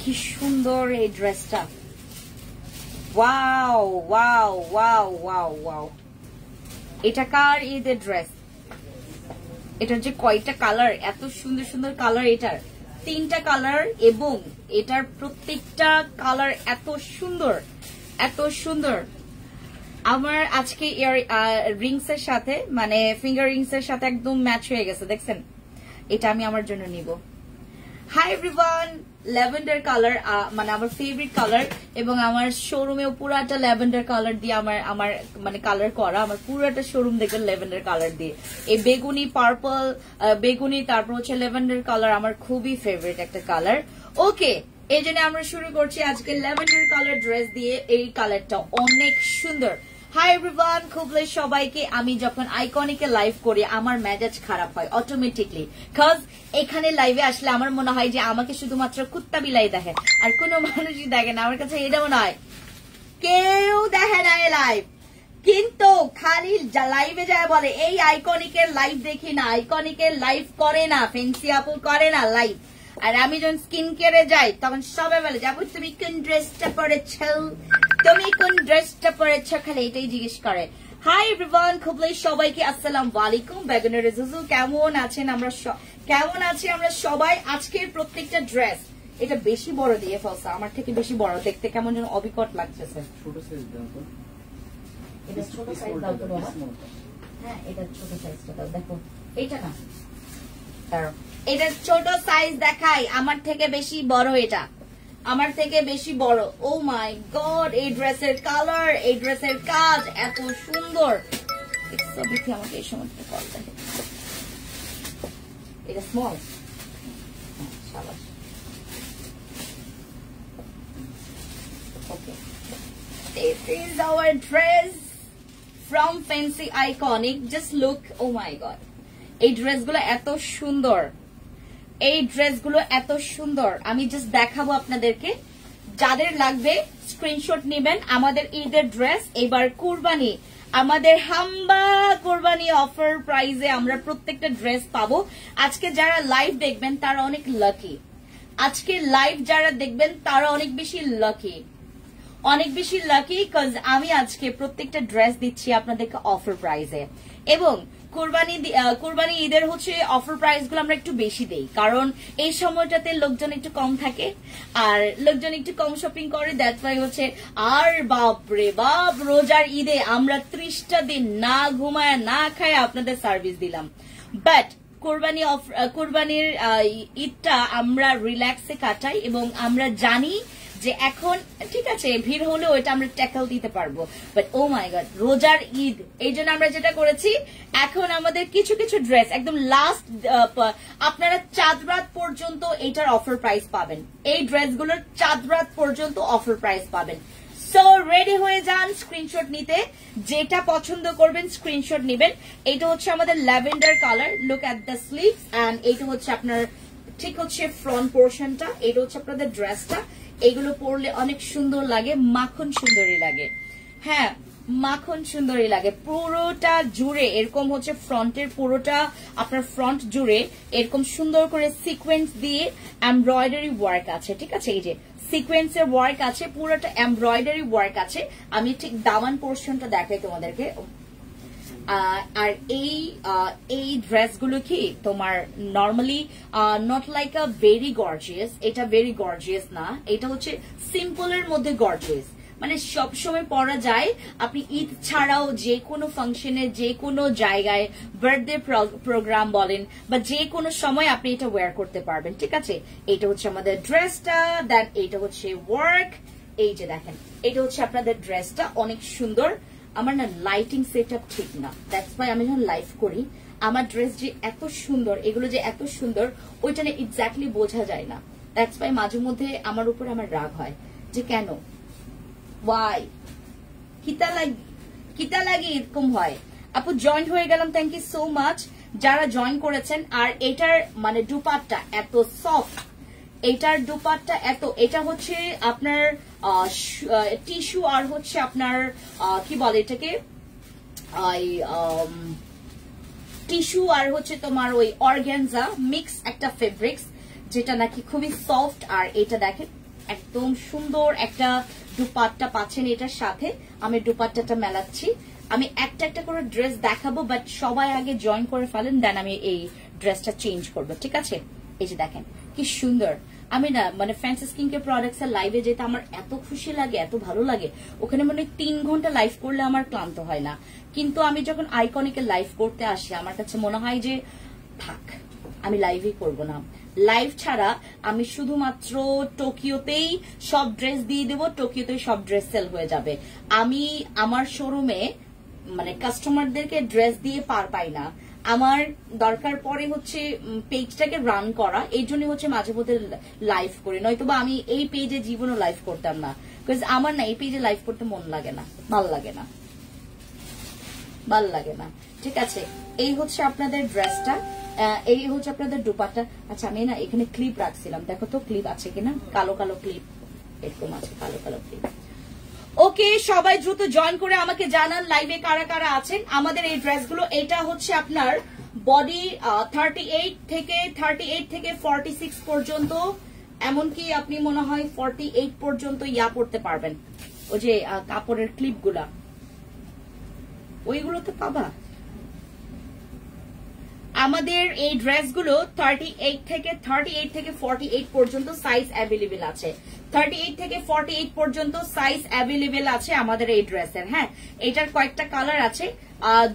কি সুন্দর এই ড্রেসটা, wow wow wow wow wow. এটা কার ঈদের ড্রেস? এটার যে কয়টা কালার, এত সুন্দর সুন্দর কালার, এটার 3টা কালার এবং এটার প্রত্যেকটা কালার এত সুন্দর এত সুন্দর। আমার আজকে রিংস এর সাথে মানে ফিঙ্গার রিংস এর সাথে একদম ম্যাচ হয়ে গেছে, দেখছেন? এটা আমি আমার জন্য নিব। হাই এভরিওয়ান, ল্যাভেন্ডার কালার মানে আমার ফেভারিট কালার, এবং আমার শোরুমেও পুরাটা ল্যাভেন্ডার কালার দিয়ে আমার মানে কালার করা, আমার পুরাটা শোরুম দেখবেন ল্যাভেন্ডার কালার দিয়ে। এই বেগুনি, পার্পল, বেগুনি, তারপর হচ্ছে ল্যাভেন্ডার কালার আমার খুবই ফেভারিট একটা কালার। ওকে, এই জন্য আমরা শুরু করছি আজকে ল্যাভেন্ডার কালার ড্রেস দিয়ে। এই কালারটা অনেক সুন্দর। হাই এভরিওয়ান, খুবলে সবাইকে। আমি যখন আইকনিকে লাইভ করি আমার মেজাজ খারাপ হয় অটোমেটিকলি, কজ এখানে লাইভে আসলে আমার মনে হয় যে আমাকে শুধুমাত্র কুত্তা বিলাই দেখে, আর কোনো মানুষই দেখে না। আমার কাছে এটা মনে হয় কেউ দেখে না এই লাইভ, কিন্তু খালি লাইভে যায় বলে এই আইকনিকের লাইভ দেখি না, আইকনিকের লাইভ করে না, ফেন্সি আপু করে না লাইভ। আর আমি যখন স্কিন কেয়ারে যাই তখন সবাই বলে যাবো তুমি কোন ড্রেসটা পরেছ, তুমি কোন ড্রেসটা পরেছ, খালি এটাই জিজ্ঞেস করে। হাই এভরিওয়ান, খুবলে সবাইকে আসসালামু আলাইকুম। বেগুনের জুজু কেমন আছেন? কেমন আছি আমরা সবাই? আজকের প্রত্যেকটা ড্রেস, এটা বেশি বড় দিয়ে ফেলছে, আমার থেকে বেশি বড়, দেখতে কেমন যেন অবিকট লাগতেছে। ছোট সাইজ দাও তো, এটা ছোট সাইজ দাও তো বাবা। হ্যাঁ, এটা ছোট সাইজটা দাও, দেখো এটা না, এটা ছোট সাইজ দেখাই, আমার থেকে বেশি বড়, এটা আমার থেকে বেশি বড়। ও মাই গড, এই ড্রেসের কালার, এই ড্রেসের কাজ এত সুন্দর। আমাকে এই সময় কল দেখে, এটা small. Okay, this is our dress from Fancy Iconic. Just look, oh my god, এই ড্রেসগুলো এত সুন্দর, এই ড্রেসগুলো এত সুন্দর। আমি জাস্ট দেখাবো আপনাদেরকে, যাদের লাগবে স্ক্রিনশট নেবেন। আমাদের ঈদের ড্রেস এবার কুরবানি, আমাদের হাম্বা কুরবানি অফার প্রাইজে আমরা প্রত্যেকটা ড্রেস পাবো। আজকে যারা লাইভ দেখবেন তারা অনেক লাকি, আজকে লাইভ যারা দেখবেন তারা অনেক বেশি লাকি, অনেক বেশি লাকি, কজ আমি আজকে প্রত্যেকটা ড্রেস দিচ্ছি আপনাদেরকে অফার প্রাইজে। এবং কুরবানি ঈদের হচ্ছে অফার প্রাইস গুলো আমরা একটু বেশি দেই, কারণ এই সময়টাতে লোকজন একটু কম থাকে আর লোকজন একটু কম শপিং করে, দ্যাটস ওয়াই হচ্ছে। আর বাপরে বাপ, রোজার ঈদে আমরা 30টা দিন না ঘুমায় না খায় আপনাদের সার্ভিস দিলাম, বাট কুরবানির ঈদটা আমরা রিল্যাক্সে কাটাই, এবং আমরা জানি যে এখন ঠিক আছে ভিড় হলেও এটা আমরা ট্যাকল দিতে পারবো। বাট ও মাই গড, রোজার ঈদ, এই জন্য আমরা যেটা করেছি, এখন আমাদের কিছু কিছু ড্রেস একদম লাস্ট, আপনারা চাঁদ রাত পর্যন্ত এটার অফার প্রাইস পাবেন, এই ড্রেসগুলোর চাঁদ রাত পর্যন্ত অফার প্রাইস পাবেন। সো রেডি হয়ে যান স্ক্রিনশট নিতে, যেটা পছন্দ করবেন স্ক্রিনশট নেবেন। এটা হচ্ছে আমাদের lavender colour, look at the sleeves, and এটা হচ্ছে আপনার ঠিক হচ্ছে ফ্রন্ট পোর্শনটা, এটা হচ্ছে আপনাদের ড্রেসটা। এগুলো পরলে অনেক সুন্দর লাগে, মাখন সুন্দরী লাগে। হ্যাঁ, মাখন সুন্দরী লাগে পুরোটা জুড়ে। এরকম হচ্ছে ফ্রন্টের পুরোটা আপনার ফ্রন্ট জুড়ে এরকম সুন্দর করে সিকোয়েন্স দিয়ে এমব্রয়ডারি ওয়ার্ক আছে, ঠিক আছে? এই যে সিকোয়েন্সের ওয়ার্ক আছে, পুরোটা এমব্রয়ডারি ওয়ার্ক আছে। আমি ঠিক দামান পোর্শনটা দেখাই তোমাদেরকে। আর এই ড্রেসগুলো কি তোমার normally not like a very gorgeous, এটা ভেরি গর্জিয়াস না, এটা হচ্ছে সিম্পলের মধ্যে গর্জিয়াস, মানে সব সময় পরা যায়। আপনি ঈদ ছাড়াও যে কোনো ফাংশনে, যে কোনো জায়গায়, বার্থডে প্রোগ্রাম বলেন বা যে কোনো সময় আপনি এটা ওয়্যার করতে পারবেন, ঠিক আছে? এটা হচ্ছে আমাদের ড্রেসটা, দেন এটা হচ্ছে ওয়ার্ক। এই যে দেখেন, এটা হচ্ছে আপনাদের ড্রেসটা, অনেক সুন্দর। আমার না লাইটিং সেট আপ ঠিক না, দ্যাটস ওয়াই আমি যখন লাইভ করি আমার ড্রেস যে এত সুন্দর, এগুলো যে এত সুন্দর, ওইটা না এক্স্যাক্টলি বোঝা যায় না। দ্যাটস ওয়াই মাঝে মধ্যে আমার উপর আমার রাগ হয় যে কেন, ওয়াই, কিতা লাগি এরকম হয়। আপু জয়েন হয়ে গেলাম, থ্যাংক ইউ সো মাচ যারা জয়েন করেছেন। আর এটার মানে দুপাট্টা এত সফট, এটার দুপাট্টা এত, এটা হচ্ছে আপনার টিস্যু আর হচ্ছে আপনার কি বলে এটাকে, টিস্যু আর হচ্ছে তোমার ওই অর্গানজা মিক্স একটা ফেব্রিক্স, যেটা নাকি খুবই সফট। আর এটা দেখেন একদম সুন্দর একটা দুপাট্টা পাচ্ছেন এটার সাথে। আমি দুপাট্টাটা মেলাচ্ছি। আমি একটা একটা করে ড্রেস দেখাবো, বাট সবাই আগে জয়েন করে ফেলেন, দেন আমি এই ড্রেসটা চেঞ্জ করবো, ঠিক আছে? এই যে দেখেন কি সুন্দর। আমি না মানে ফ্যান্সি স্কিন কেয়ার প্রোডাক্টস এর লাইভে যেতে আমার এত খুশি লাগে, এত ভালো লাগে। ওখানে মানে 3 ঘন্টা লাইভ করলে আমার ক্লান্ত হয় না, কিন্তু আমি যখন আইকনিকের লাইভ করতে আসি আমার কাছে মনে হয় যে থাক, আমি লাইভই করব না। লাইভ ছাড়া আমি শুধুমাত্র টোকিওতেই সব ড্রেস দিয়ে দেবো, টোকিওতেই সব ড্রেস সেল হয়ে যাবে। আমি আমার শোরুমে মানে কাস্টমারদেরকে ড্রেস দিয়ে পার পাই না। আমার দরকার পরে হচ্ছে পেজটাকে রান করা, এই জন্য হচ্ছে মাঝে মধ্যে লাইভ করি, নয়তো বা আমি এই পেজে জীবনও লাইভ করতাম না। বিকজ আমার না এই পেজে লাইভ করতে মন লাগে না, ভাল লাগে না, ভাল লাগে না। ঠিক আছে, এই হচ্ছে আপনাদের ড্রেসটা, এই হচ্ছে আপনাদের দুপাট্টা। আচ্ছা আমি না এখানে ক্লিপ রাখছিলাম, দেখো তো ক্লিপ আছে কিনা। কালো কালো ক্লিপ এরকম আছে, কালো কালো ক্লিপ। ওকে, সবাই দ্রুত জয়েন করে আমাকে জানান লাইভে কারা কারা আছেন। আমাদের এই ড্রেসগুলো, এটা হচ্ছে আপনার বডি 38 থেকে 46 পর্যন্ত, এমনকি আপনি মনে হয় 48 পর্যন্ত ইয়া পড়তে পারবেন। ওই যে কাপড়ের ক্লিপগুলা, ওইগুলো তো পাবা। আমাদের এই ড্রেসগুলো 38 থেকে 48 পর্যন্ত সাইজ অ্যাভেলেবেল আছে। 38 থেকে 48 পর্যন্ত সাইজ অ্যাভেলেবেল আছে আমাদের এই ড্রেসের। হ্যাঁ, এটার কয়েকটা কালার আছে,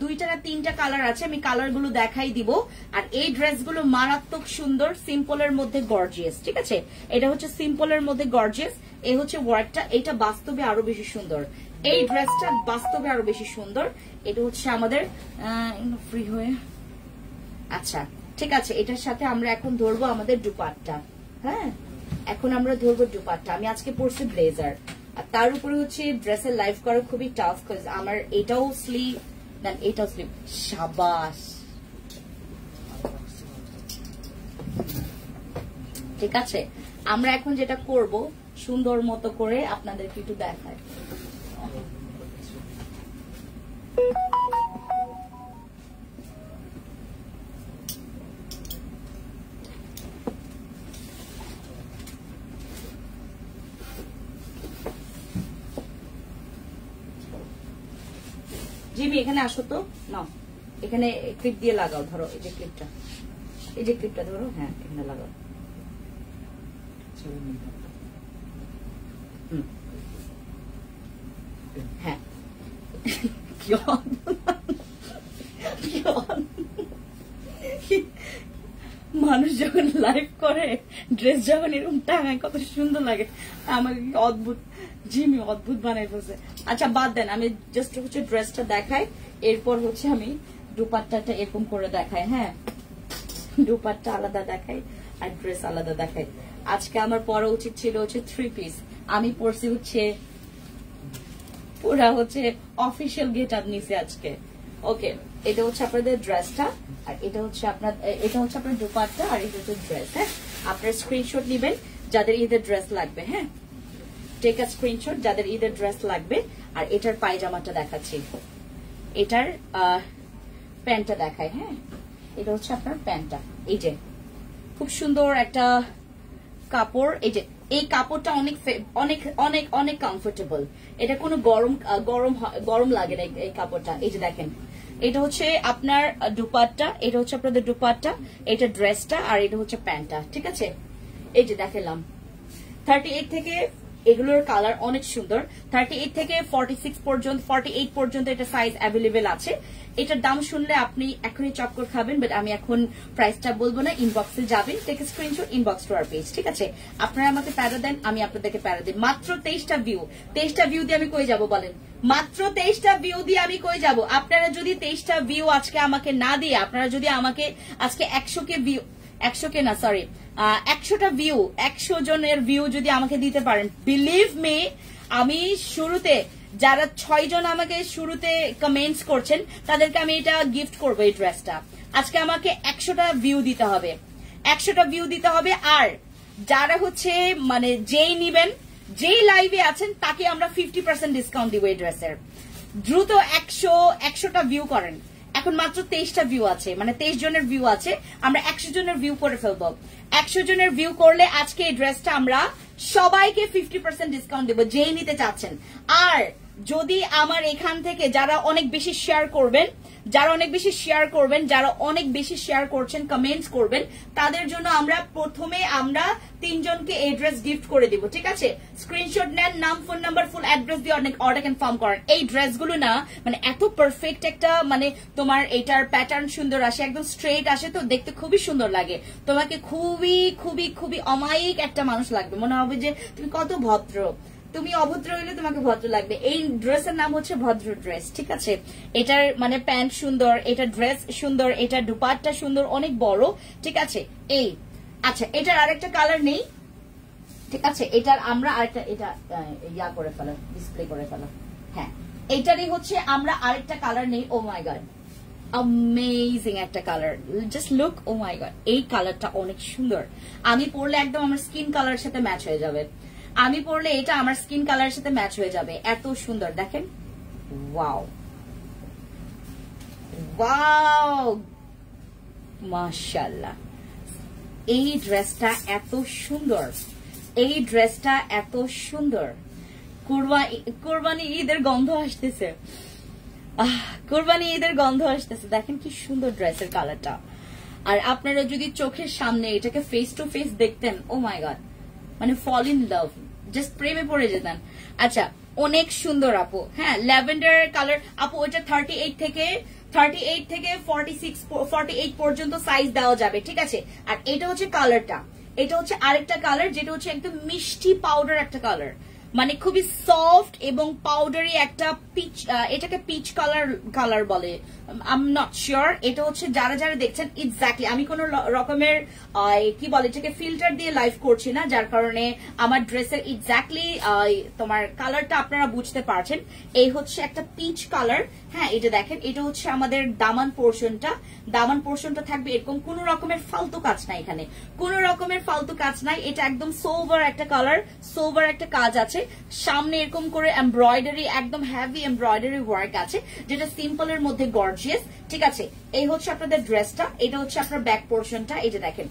2টা না 3টা কালার আছে, আমি কালারগুলো দেখাই দিব। আর এই ড্রেসগুলো মারাত্মক সুন্দর, সিম্পলের মধ্যে গর্জিয়াস। ঠিক আছে, এটা হচ্ছে সিম্পলের মধ্যে গর্জিয়াস। এই হচ্ছে ওয়ার্কটা, এটা বাস্তবে আরো বেশি সুন্দর। এই ড্রেসটা বাস্তবে আরো বেশি সুন্দর। এটা হচ্ছে আমাদের ফ্রি হয়ে, আচ্ছা ঠিক আছে। এটার সাথে আমরা এখন ধরবো আমাদের দুপাট্টা। হ্যাঁ, এখন আমরা ধরবো দুপাট্টা। আমি আজকে পরছি ব্লেজার, আর তার উপরে হচ্ছে ড্রেসের লাইভ করা খুবই টাফ, কজ আমার এটাও স্লিভ দেন এটাও স্লিভ। সাবাস, ঠিক আছে। আমরা এখন যেটা করব, সুন্দর মতো করে আপনাদেরকে একটু দেখায়। জিমি এখানে আসো তো, নাও এখানে ক্লিপ দিয়ে লাগাও। ধরো এই যে ক্লিপটা, এই যে ক্লিপটা ধরো, হ্যাঁ এখানে লাগাও। হ্যাঁ মানুষ যখন লাইভ করে ড্রেস যখন এরকম টাঙায় কত সুন্দর লাগে। আমাকে অদ্ভুত, জিমি অদ্ভুত বানাই ফেলছে। আচ্ছা বাদ দেন, আমি জাস্ট হচ্ছে ড্রেসটা দেখাই, এরপর হচ্ছে আমি দুপাট্টাটা এরকম করে দেখাই। হ্যাঁ, দুপাট্টা আলাদা দেখাই আর ড্রেস আলাদা দেখাই। আজকে আমার পরা উচিত ছিল হচ্ছে 3 পিস, আমি পরছি হচ্ছে পুরা হচ্ছে অফিসিয়াল গেট আপ নিছি আজকে। ওকে, এটা হচ্ছে আপনাদের ড্রেসটা, আর এটা হচ্ছে আপনার দুপাট্টা, আর এটা হচ্ছে ড্রেস। হ্যাঁ, আপনার স্ক্রিনশট নেবেন যাদের ঈদের ড্রেস লাগবে। হ্যাঁ, টেক আ স্ক্রিনশট যাদের ঈদের ড্রেস লাগবে। আর এটার পায়জামাটা দেখাচ্ছি, এটার প্যান্টটা দেখায়। হ্যাঁ, এটা হচ্ছে আপনার প্যান্টটা, এই যে খুব সুন্দর একটা কাপড়। এই যে এই কাপড়টা অনেক অনেক অনেক অনেক কমফোর্টেবল, এটা কোনো গরম লাগে না এই কাপড়টা। এই যে দেখেন, এটা হচ্ছে আপনার দুপাট্টা, এটা হচ্ছে আপনাদের দুপাট্টা, এটা ড্রেসটা, আর এটা হচ্ছে প্যান্টটা। ঠিক আছে, এই যে দেখালাম 38 থেকে, এগুলোর কালার অনেক সুন্দর। 38 থেকে 48 পর্যন্ত এটা সাইজ অ্যাভেলেবেল আছে। এটার দাম শুনলে আপনি এখনই চক্কর খাবেন, বাট আমি এখন প্রাইসটা বলবো না। ইনবক্সে যাবেন, take screenshot, inbox to our page. ঠিক আছে, আপনারা আমাকে প্যারা দেন, আমি আপনাদেরকে প্যারা দিই। মাত্র 23টা ভিউ, 23টা ভিউ দিয়ে আমি কই যাব বলেন? মাত্র 23টা ভিউ দিয়ে আমি কই যাব? আপনারা যদি 23টা ভিউ আজকে আমাকে না দিয়ে, আপনারা যদি আমাকে আজকে 100টা ভিউ, 100 জনের ভিউ যদি আমাকে দিতে পারেন, বিলিভ মি, আমি শুরুতে যারা 6 জন আমাকে শুরুতে কমেন্টস করছেন তাদেরকে আমি এটা গিফট করবো, এই ড্রেসটা। আজকে আমাকে 100টা ভিউ দিতে হবে, 100টা ভিউ দিতে হবে। আর যারা হচ্ছে মানে যেই নিবেন, যেই লাইভে আছেন, তাকে আমরা 50% ডিসকাউন্ট দিব এই ড্রেসের। দ্রুত 100টা ভিউ করেন, এখন মাত্র 23টা ভিউ আছে, মানে 23 জনের ভিউ আছে, আমরা 100 জনের ভিউ করে ফেলবো। 100 জনের ভিউ করলে আজকে এই ড্রেসটা আমরা সবাইকে 50% ডিসকাউন্ট দেবো, যেই নিতে চাচ্ছেন। আর যদি আমার এখান থেকে যারা অনেক বেশি শেয়ার করবেন, যারা অনেক বেশি শেয়ার করছেন, কমেন্টস করবেন, তাদের জন্য আমরা প্রথমে 3 জনকে এই ড্রেস গিফট করে দিব, ঠিক আছে? স্ক্রিনশট নেন, নাম, ফোন নাম্বার, ফুল অ্যাড্রেস দিয়ে অর্ডার কনফার্ম করেন। এই ড্রেসগুলো না মানে এত পারফেক্ট একটা, মানে তোমার এটার প্যাটার্ন সুন্দর আসে, একদম স্ট্রেট আসে, তো দেখতে খুবই সুন্দর লাগে। তোমাকে খুবই খুবই খুবই অমায়িক একটা মানুষ লাগবে, মনে হবে যে তুমি কত ভদ্র। তুমি অভদ্র হইলে তোমাকে ভদ্র লাগবে। এই ড্রেসের নাম হচ্ছে ভদ্র ড্রেস, ঠিক আছে? এটার মানে প্যান্ট সুন্দর, এটা ড্রেস সুন্দর, এটা দুপাট্টা সুন্দর, অনেক বড়, ঠিক আছে? এই আচ্ছা, এটার আরেকটা কালার নেই, ঠিক আছে? এটার আমরা আরেকটা, এটা ইয়া করে ফেলা, ডিসপ্লে করে ফেলা। হ্যাঁ, এটারই হচ্ছে আমরা আরেকটা কালার নেই। ও মাই গড, অ্যামেজিং একটা কালার, জাস্ট লুক, ও মাই গড, এই কালারটা অনেক সুন্দর। আমি পরলে একদম আমার স্কিন কালারের সাথে ম্যাচ হয়ে যাবে। আমি পরলে এটা আমার স্কিন কালারের সাথে ম্যাচ হয়ে যাবে, এত সুন্দর। দেখেন, ওয়াও ওয়াও, মাশাআল্লাহ, এই ড্রেসটা এত সুন্দর, এই ড্রেসটা এত সুন্দর। কুরবানি ঈদের গন্ধ আসতেছে, কুরবানি ঈদের গন্ধ আসতেছে। দেখেন কি সুন্দর ড্রেসের কালারটা। আর আপনারা যদি চোখের সামনে এটাকে ফেস টু ফেস দেখতেন, ও মাই গড, মানে ফল ইন লাভ, জাস্ট প্রেমে পড়ে যেতেন। আচ্ছা, অনেক সুন্দর আপু। হ্যাঁ, ল্যাভেন্ডার কালার আপু, ওইটা 38 থেকে 48 পর্যন্ত সাইজ দেওয়া যাবে, ঠিক আছে? আর এটা হচ্ছে কালারটা, এটা হচ্ছে আরেকটা কালার, যেটা হচ্ছে একদম মিষ্টি পাউডার একটা কালার, মানে খুবই সফট এবং পাউডারি একটা পিচ, এটাকে পিচ কালার বলে, আই এম নট শিওর। এটা হচ্ছে যারা যারা দেখছেন এক্স্যাক্টলি, আমি কোন রকমের কি বলে এটাকে ফিল্টার দিয়ে লাইভ করছি না, যার কারণে আমার ড্রেসের এক্স্যাক্টলি তোমার কালারটা আপনারা বুঝতে পারছেন। এই হচ্ছে একটা পিচ কালার। হ্যাঁ, এটা দেখেন, এটা হচ্ছে আমাদের দামান পোর্শনটা থাকবে এরকম, কোন রকমের ফালতু কাজ নাই এখানে, কোন রকমের ফালতু কাজ নাই। এটা একদম সোভার একটা কালার, সোভার একটা কাজ আছে। সামনে এরকম করে এমব্রয়ডারি, একদম হেভি এমব্রয়ডারি ওয়ার্ক আছে, যেটা সিম্পলের মধ্যে গর্জিয়াস, ঠিক আছে? এই হচ্ছে আপনাদের ড্রেসটা, এটা হচ্ছে আপনার ব্যাক পোর্শনটা। এটা দেখেন,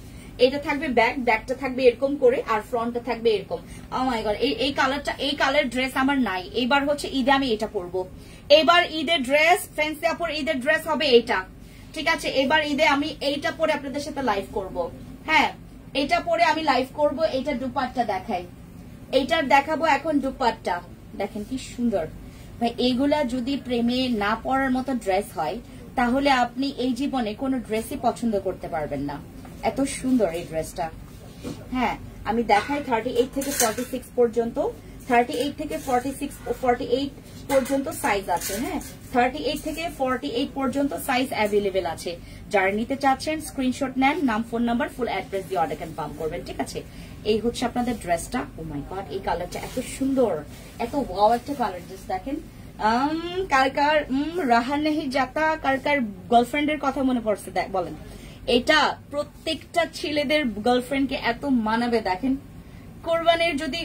এটা থাকবে ব্যাকটা থাকবে এরকম করে, আর ফ্রন্টটা থাকবে এরকম। ও মাই গড, এই কালারটা, এই কালার ড্রেস আমার নাই। এইবার হচ্ছে ঈদে আমি এটা পরবো। এবার ঈদের ড্রেস, ফ্যান্সি আপুর ঈদের ড্রেস হবে এইটা, ঠিক আছে? এবার ঈদে আমি এইটা পরে আপনাদের সাথে লাইভ করব। হ্যাঁ, এটা পরে আমি লাইভ করব। এটা দুপাট্টা দেখাই, এইটার দেখাবো এখন দুপাট্টা। দেখেন কি সুন্দর ভাই, এইগুলা যদি প্রেমে না পরার মতো ড্রেস হয়, তাহলে আপনি এই জীবনে কোনো ড্রেসই পছন্দ করতে পারবেন না। এত সুন্দর এই ড্রেসটা। হ্যাঁ, আমি দেখাই 38 থেকে 46 পর্যন্ত, 38 থেকে 48 পর্যন্ত সাইজ আছে। হ্যাঁ, 38 থেকে 48 পর্যন্ত সাইজ অ্যাভেলেবেল আছে। যারা নিতে চাচ্ছেন স্ক্রিনশট নেন, নাম, ফোন নাম্বার, ফুল অ্যাড্রেস দিয়ে অর্ডার কনফার্ম করবেন, ঠিক আছে? এই হচ্ছে আপনাদের ড্রেসটা। ও মাই গড, এই কালারটা এত সুন্দর, এত ওয়াও একটা কালার। জাস্ট দেখেন, কার রাহান নেহি জাতা, কার গার্লফ্রেন্ডের কথা মনে পড়ছে বলেন? এটা প্রত্যেকটা ছেলেদের গার্লফ্রেন্ডকে এত মানাবে। দেখেন, কোরবানির যদি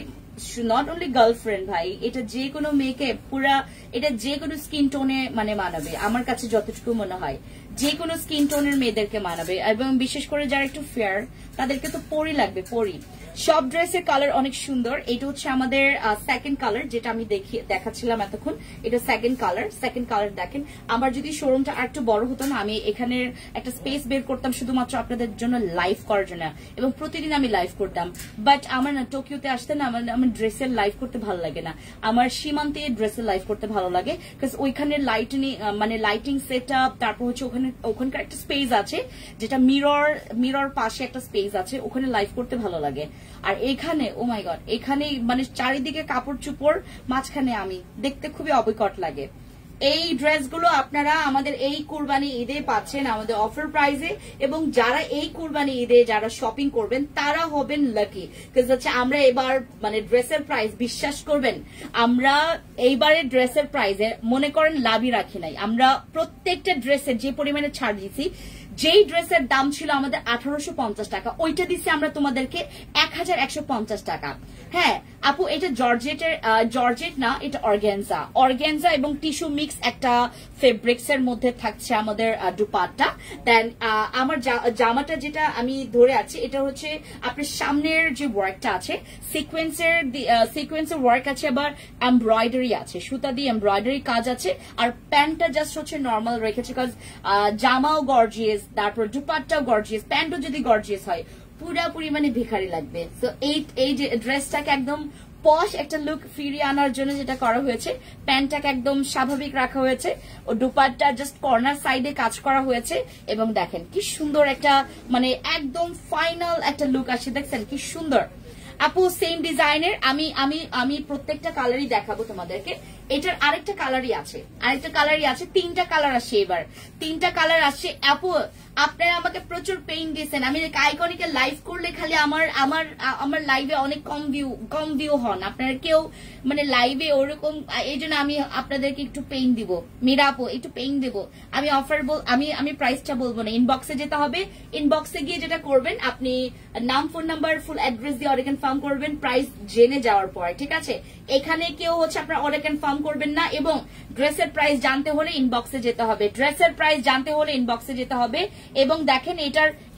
নট অনলি গার্লফ্রেন্ড ভাই, এটা যে কোনো মেয়েকে পুরা, এটা যে কোনো স্কিন টোনে মানে মানাবে, আমার কাছে যতটুকু মনে হয় যে কোনো স্কিন টোনের মেয়েদেরকে মানাবে, এবং বিশেষ করে যারা একটু ফেয়ার তাদেরকে তো পরি লাগবে, পরি। সব ড্রেসের কালার অনেক সুন্দর। এটা হচ্ছে আমাদের সেকেন্ড কালার, যেটা আমি দেখাচ্ছিলাম এতক্ষণ, এটা সেকেন্ড কালার। দেখেন, আমার যদি শোরুমটা আর একটু বড় হতো না, আমি এখানের একটা স্পেস বের করতাম শুধুমাত্র আপনাদের জন্য লাইভ করার জন্য, এবং প্রতিদিন আমি লাইভ করতাম। বাট আমার না টোকিওতে আসতে না, আমার ড্রেসের লাইভ করতে ভালো লাগে না, আমার সীমান্তে ড্রেসের লাইভ করতে ভালো লাগে, বিকজ ওইখানের লাইটিং সেট আপ, তারপর হচ্ছে ওখানকার একটা স্পেস আছে, যেটা মিরর পাশে একটা স্পেস আছে, ওখানে লাইভ করতে ভালো লাগে। আর এখানে, ও মাই গড, এখানে মানে চারিদিকে কাপড় চুপড়, মাঝখানে আমি, দেখতে খুবই অবিকট লাগে। এই ড্রেসগুলো আপনারা আমাদের এই কুরবানি ঈদে পাচ্ছেন আমাদের অফার প্রাইসে, এবং যারা এই কুরবানি ঈদে যারা শপিং করবেন তারা হবেন লাকি, বিকজ হচ্ছে আমরা এবার মানে ড্রেসের প্রাইস, বিশ্বাস করবেন আমরা এইবারের ড্রেসের প্রাইসে মনে করেন লাভই রাখি নাই। আমরা প্রত্যেকটা ড্রেসের যে পরিমাণে ছাড় দিছি, যেই ড্রেসের দাম ছিল আমাদের 1850 টাকা, ওইটা দিচ্ছি আমরা তোমাদেরকে 1150 টাকা। হ্যাঁ আপু, এটা জর্জেট না, এটা অর্গানজা এবং টিস্যু মিক্স একটা ফেব্রিক্স এর মধ্যে থাকছে আমাদের দুপাট্টা। দেন আমার জামাটা যেটা আমি ধরে আছি, এটা হচ্ছে আপনার সামনের যে ওয়ার্কটা আছে সিকোয়েন্সের ওয়ার্ক আছে, আবার এমব্রয়ডারি আছে, সুতা দিয়ে এমব্রয়ডারি কাজ আছে। আর প্যান্টটা জাস্ট হচ্ছে নর্মাল রেখেছে, বিকজ জামাও গর্জিয়াস, তারপর দুপাট্টাও গর্জিয়াস, প্যান্টও যদি গর্জিয়াস হয় পুরাপুরি মানে ভিখারি লাগবে। তো এই যে ড্রেসটাকে একদম পশ একটা লুক ফিরিয়ে আনার জন্য যেটা করা হয়েছে, প্যান্টটাকে একদম স্বাভাবিক রাখা হয়েছে, ও দুপাট্টা জাস্ট কর্নার সাইডে কাজ করা হয়েছে। এবং দেখেন কি সুন্দর একটা মানে একদম ফাইনাল একটা লুক আসছে, দেখছেন কি সুন্দর। আপু সেম ডিজাইনের আমি প্রত্যেকটা কালারই দেখাবো তোমাদেরকে। এটার আরেকটা কালারই আছে, 3টা কালার আসছে, এবার 3টা কালার আসছে। আপু আপনারা আমাকে প্রচুর পেইন দিয়েছেন, আমি আইকনিকে লাইভ করলে খালি আমার লাইভে অনেক কম ভিউ হন আপনারা, কেউ মানে লাইভে ওরকম, এই জন্য আমি আপনাদেরকে একটু পেইন দিব। মীরা আপু একটু পেইন দিব। আমি আমি প্রাইসটা বলবো না, ইনবক্সে যেতে হবে। ইনবক্সে গিয়ে যেটা করবেন, আপনি নাম, ফোন নাম্বার, ফুল অ্যাড্রেস দিয়ে অর্ডার কনফার্ম করবেন প্রাইস জেনে যাওয়ার পরে, ঠিক আছে? এখানে কেউ হচ্ছে আপনার অর্ডার কনফার্ম করবেন না। এবং ড্রেসের প্রাইস জানতে হলে ইনবক্সে যেতে হবে, এবং দেখেন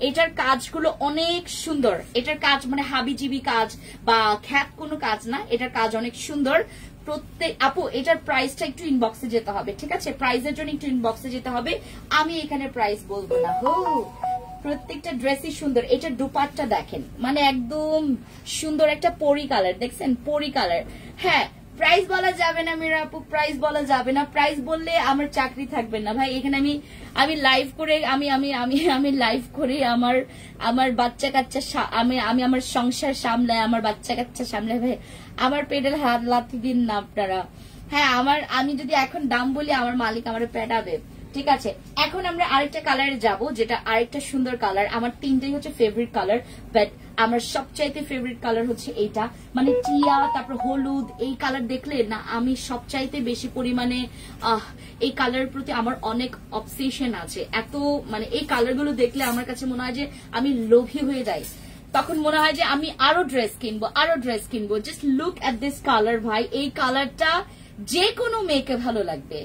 এটার কাজগুলো অনেক সুন্দর। এটার কাজ মানে হাবিজিবি কাজ বা খ্যাত কোনো কাজ না, এটার কাজ অনেক সুন্দর। প্রত্যেক আপু এটার প্রাইসটা একটু ইনবক্সে যেতে হবে, ঠিক আছে? প্রাইসের জন্য একটু ইনবক্সে যেতে হবে, আমি এখানে প্রাইস বলবো না। প্রত্যেকটা ড্রেসই সুন্দর। এটার দুপাট্টা দেখেন, মানে একদম সুন্দর একটা পরি কালার, দেখছেন পরি কালার। হ্যাঁ প্রাইস বলা যাবে না মেরা আপু, প্রাইস বলা যাবে না, প্রাইস বললে আমার চাকরি থাকবে না ভাই। এখানে আমি লাইভ করে আমি লাইভ করে আমার বাচ্চা কাচ্চা আমি আমার সংসার সামলায়, আমার বাচ্চা কাচ্চা সামলায়, ভাই আমার পেটের হাত লাথি দিন না আপনারা। হ্যাঁ আমি যদি এখন দাম বলি আমার মালিক আমার পেটাবে, ঠিক আছে? এখন আমরা আরেকটা কালারে যাব, যেটা আরেকটা সুন্দর কালার। আমার 3টাই হচ্ছে ফেভারিট কালার, বাট আমার সবচাইতে ফেভারিট কালার হচ্ছে এইটা, মানে টিয়া, তারপর হলুদ। এই কালার দেখলে না আমি সবচাইতে বেশি পরিমাণে এই কালারের প্রতি আমার অনেক অবসেশন আছে। এত মানে এই কালারগুলো দেখলে আমার কাছে মনে হয় যে আমি লোভী হয়ে যাই, তখন মনে হয় যে আমি আরো ড্রেস কিনবো। Just look at this colour ভাই, এই কালারটা যে কোনো মেয়েকে ভালো লাগবে।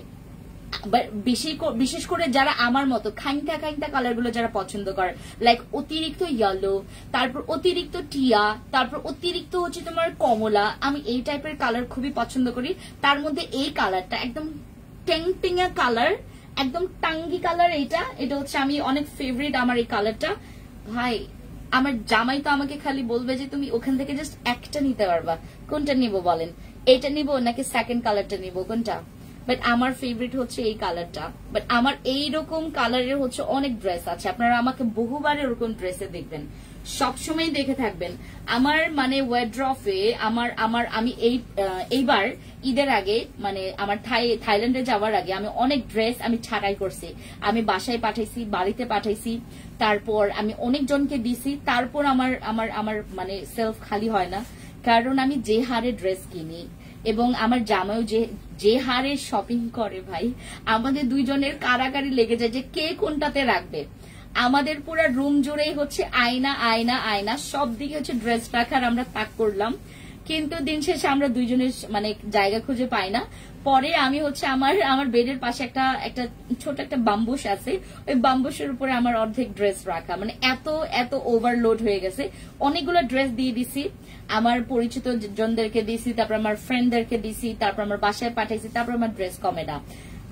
বিশেষ করে যারা আমার মতো খাইংটা কালার গুলো যারা পছন্দ করে, লাইক অতিরিক্ত ইয়েলো, তারপর অতিরিক্ত টিয়া, তারপর অতিরিক্ত হচ্ছে তোমার কমলা, আমি এই টাইপের কালার খুবই পছন্দ করি। তার মধ্যে এই কালারটা একদম টেংটিঙা কালার, একদম টাঙ্গি কালার। এটা হচ্ছে আমি অনেক ফেভারিট আমার এই কালারটা। ভাই আমার জামাই তো আমাকে খালি বলবে যে তুমি ওখান থেকে জাস্ট একটা নিতে পারবা, কোনটা নিব বলেন? এইটা নিব নাকি সেকেন্ড কালারটা নিব, কোনটা? বাট আমার ফেভারিট হচ্ছে এই কালারটা। বাট আমার এইরকম কালারের হচ্ছে অনেক ড্রেস আছে, আপনারা আমাকে বহুবার এরকম ড্রেসে দেখবেন, সবসময় দেখে থাকবেন। আমার মানে ওয়ার্ড্রপে আমি এইবার ঈদের আগে মানে আমার থাইল্যান্ডে যাওয়ার আগে আমি অনেক ড্রেস আমি ছাঁটাই করছি, আমি বাসায় পাঠাইছি, বাড়িতে পাঠাইছি, তারপর আমি অনেকজনকে দিছি। তারপর আমার মানে সেলফ খালি হয় না, কারণ আমি যে হারে ড্রেস কিনি এবং আমার জামাইও যে হারে শপিং করে ভাই, আমাদের দুইজনের কারাকারি লেগে যায় যে কে কোনটাতে রাখবে। আমাদের পুরো রুম জুড়েই হচ্ছে আয়না, সব দিকে হচ্ছে ড্রেস রাখার আমরা তাক করলাম, কিন্তু দিন শেষে আমরা দুইজনের মানে জায়গা খুঁজে পাই না। পরে আমি হচ্ছে আমার বেডের পাশে একটা ছোট একটা বাম্বুস আছে, ওই বাম্বুসের উপরে আমার অর্ধেক ড্রেস রাখা, মানে এত ওভারলোড হয়ে গেছে। অনেকগুলো ড্রেস দিয়ে দিছি, আমার পরিচিত জনদেরকে দিছি, তারপর আমার ফ্রেন্ডদেরকে দিছি, তারপর আমার বাসায় পাঠাইছি, তারপর আমার ড্রেস কমে না।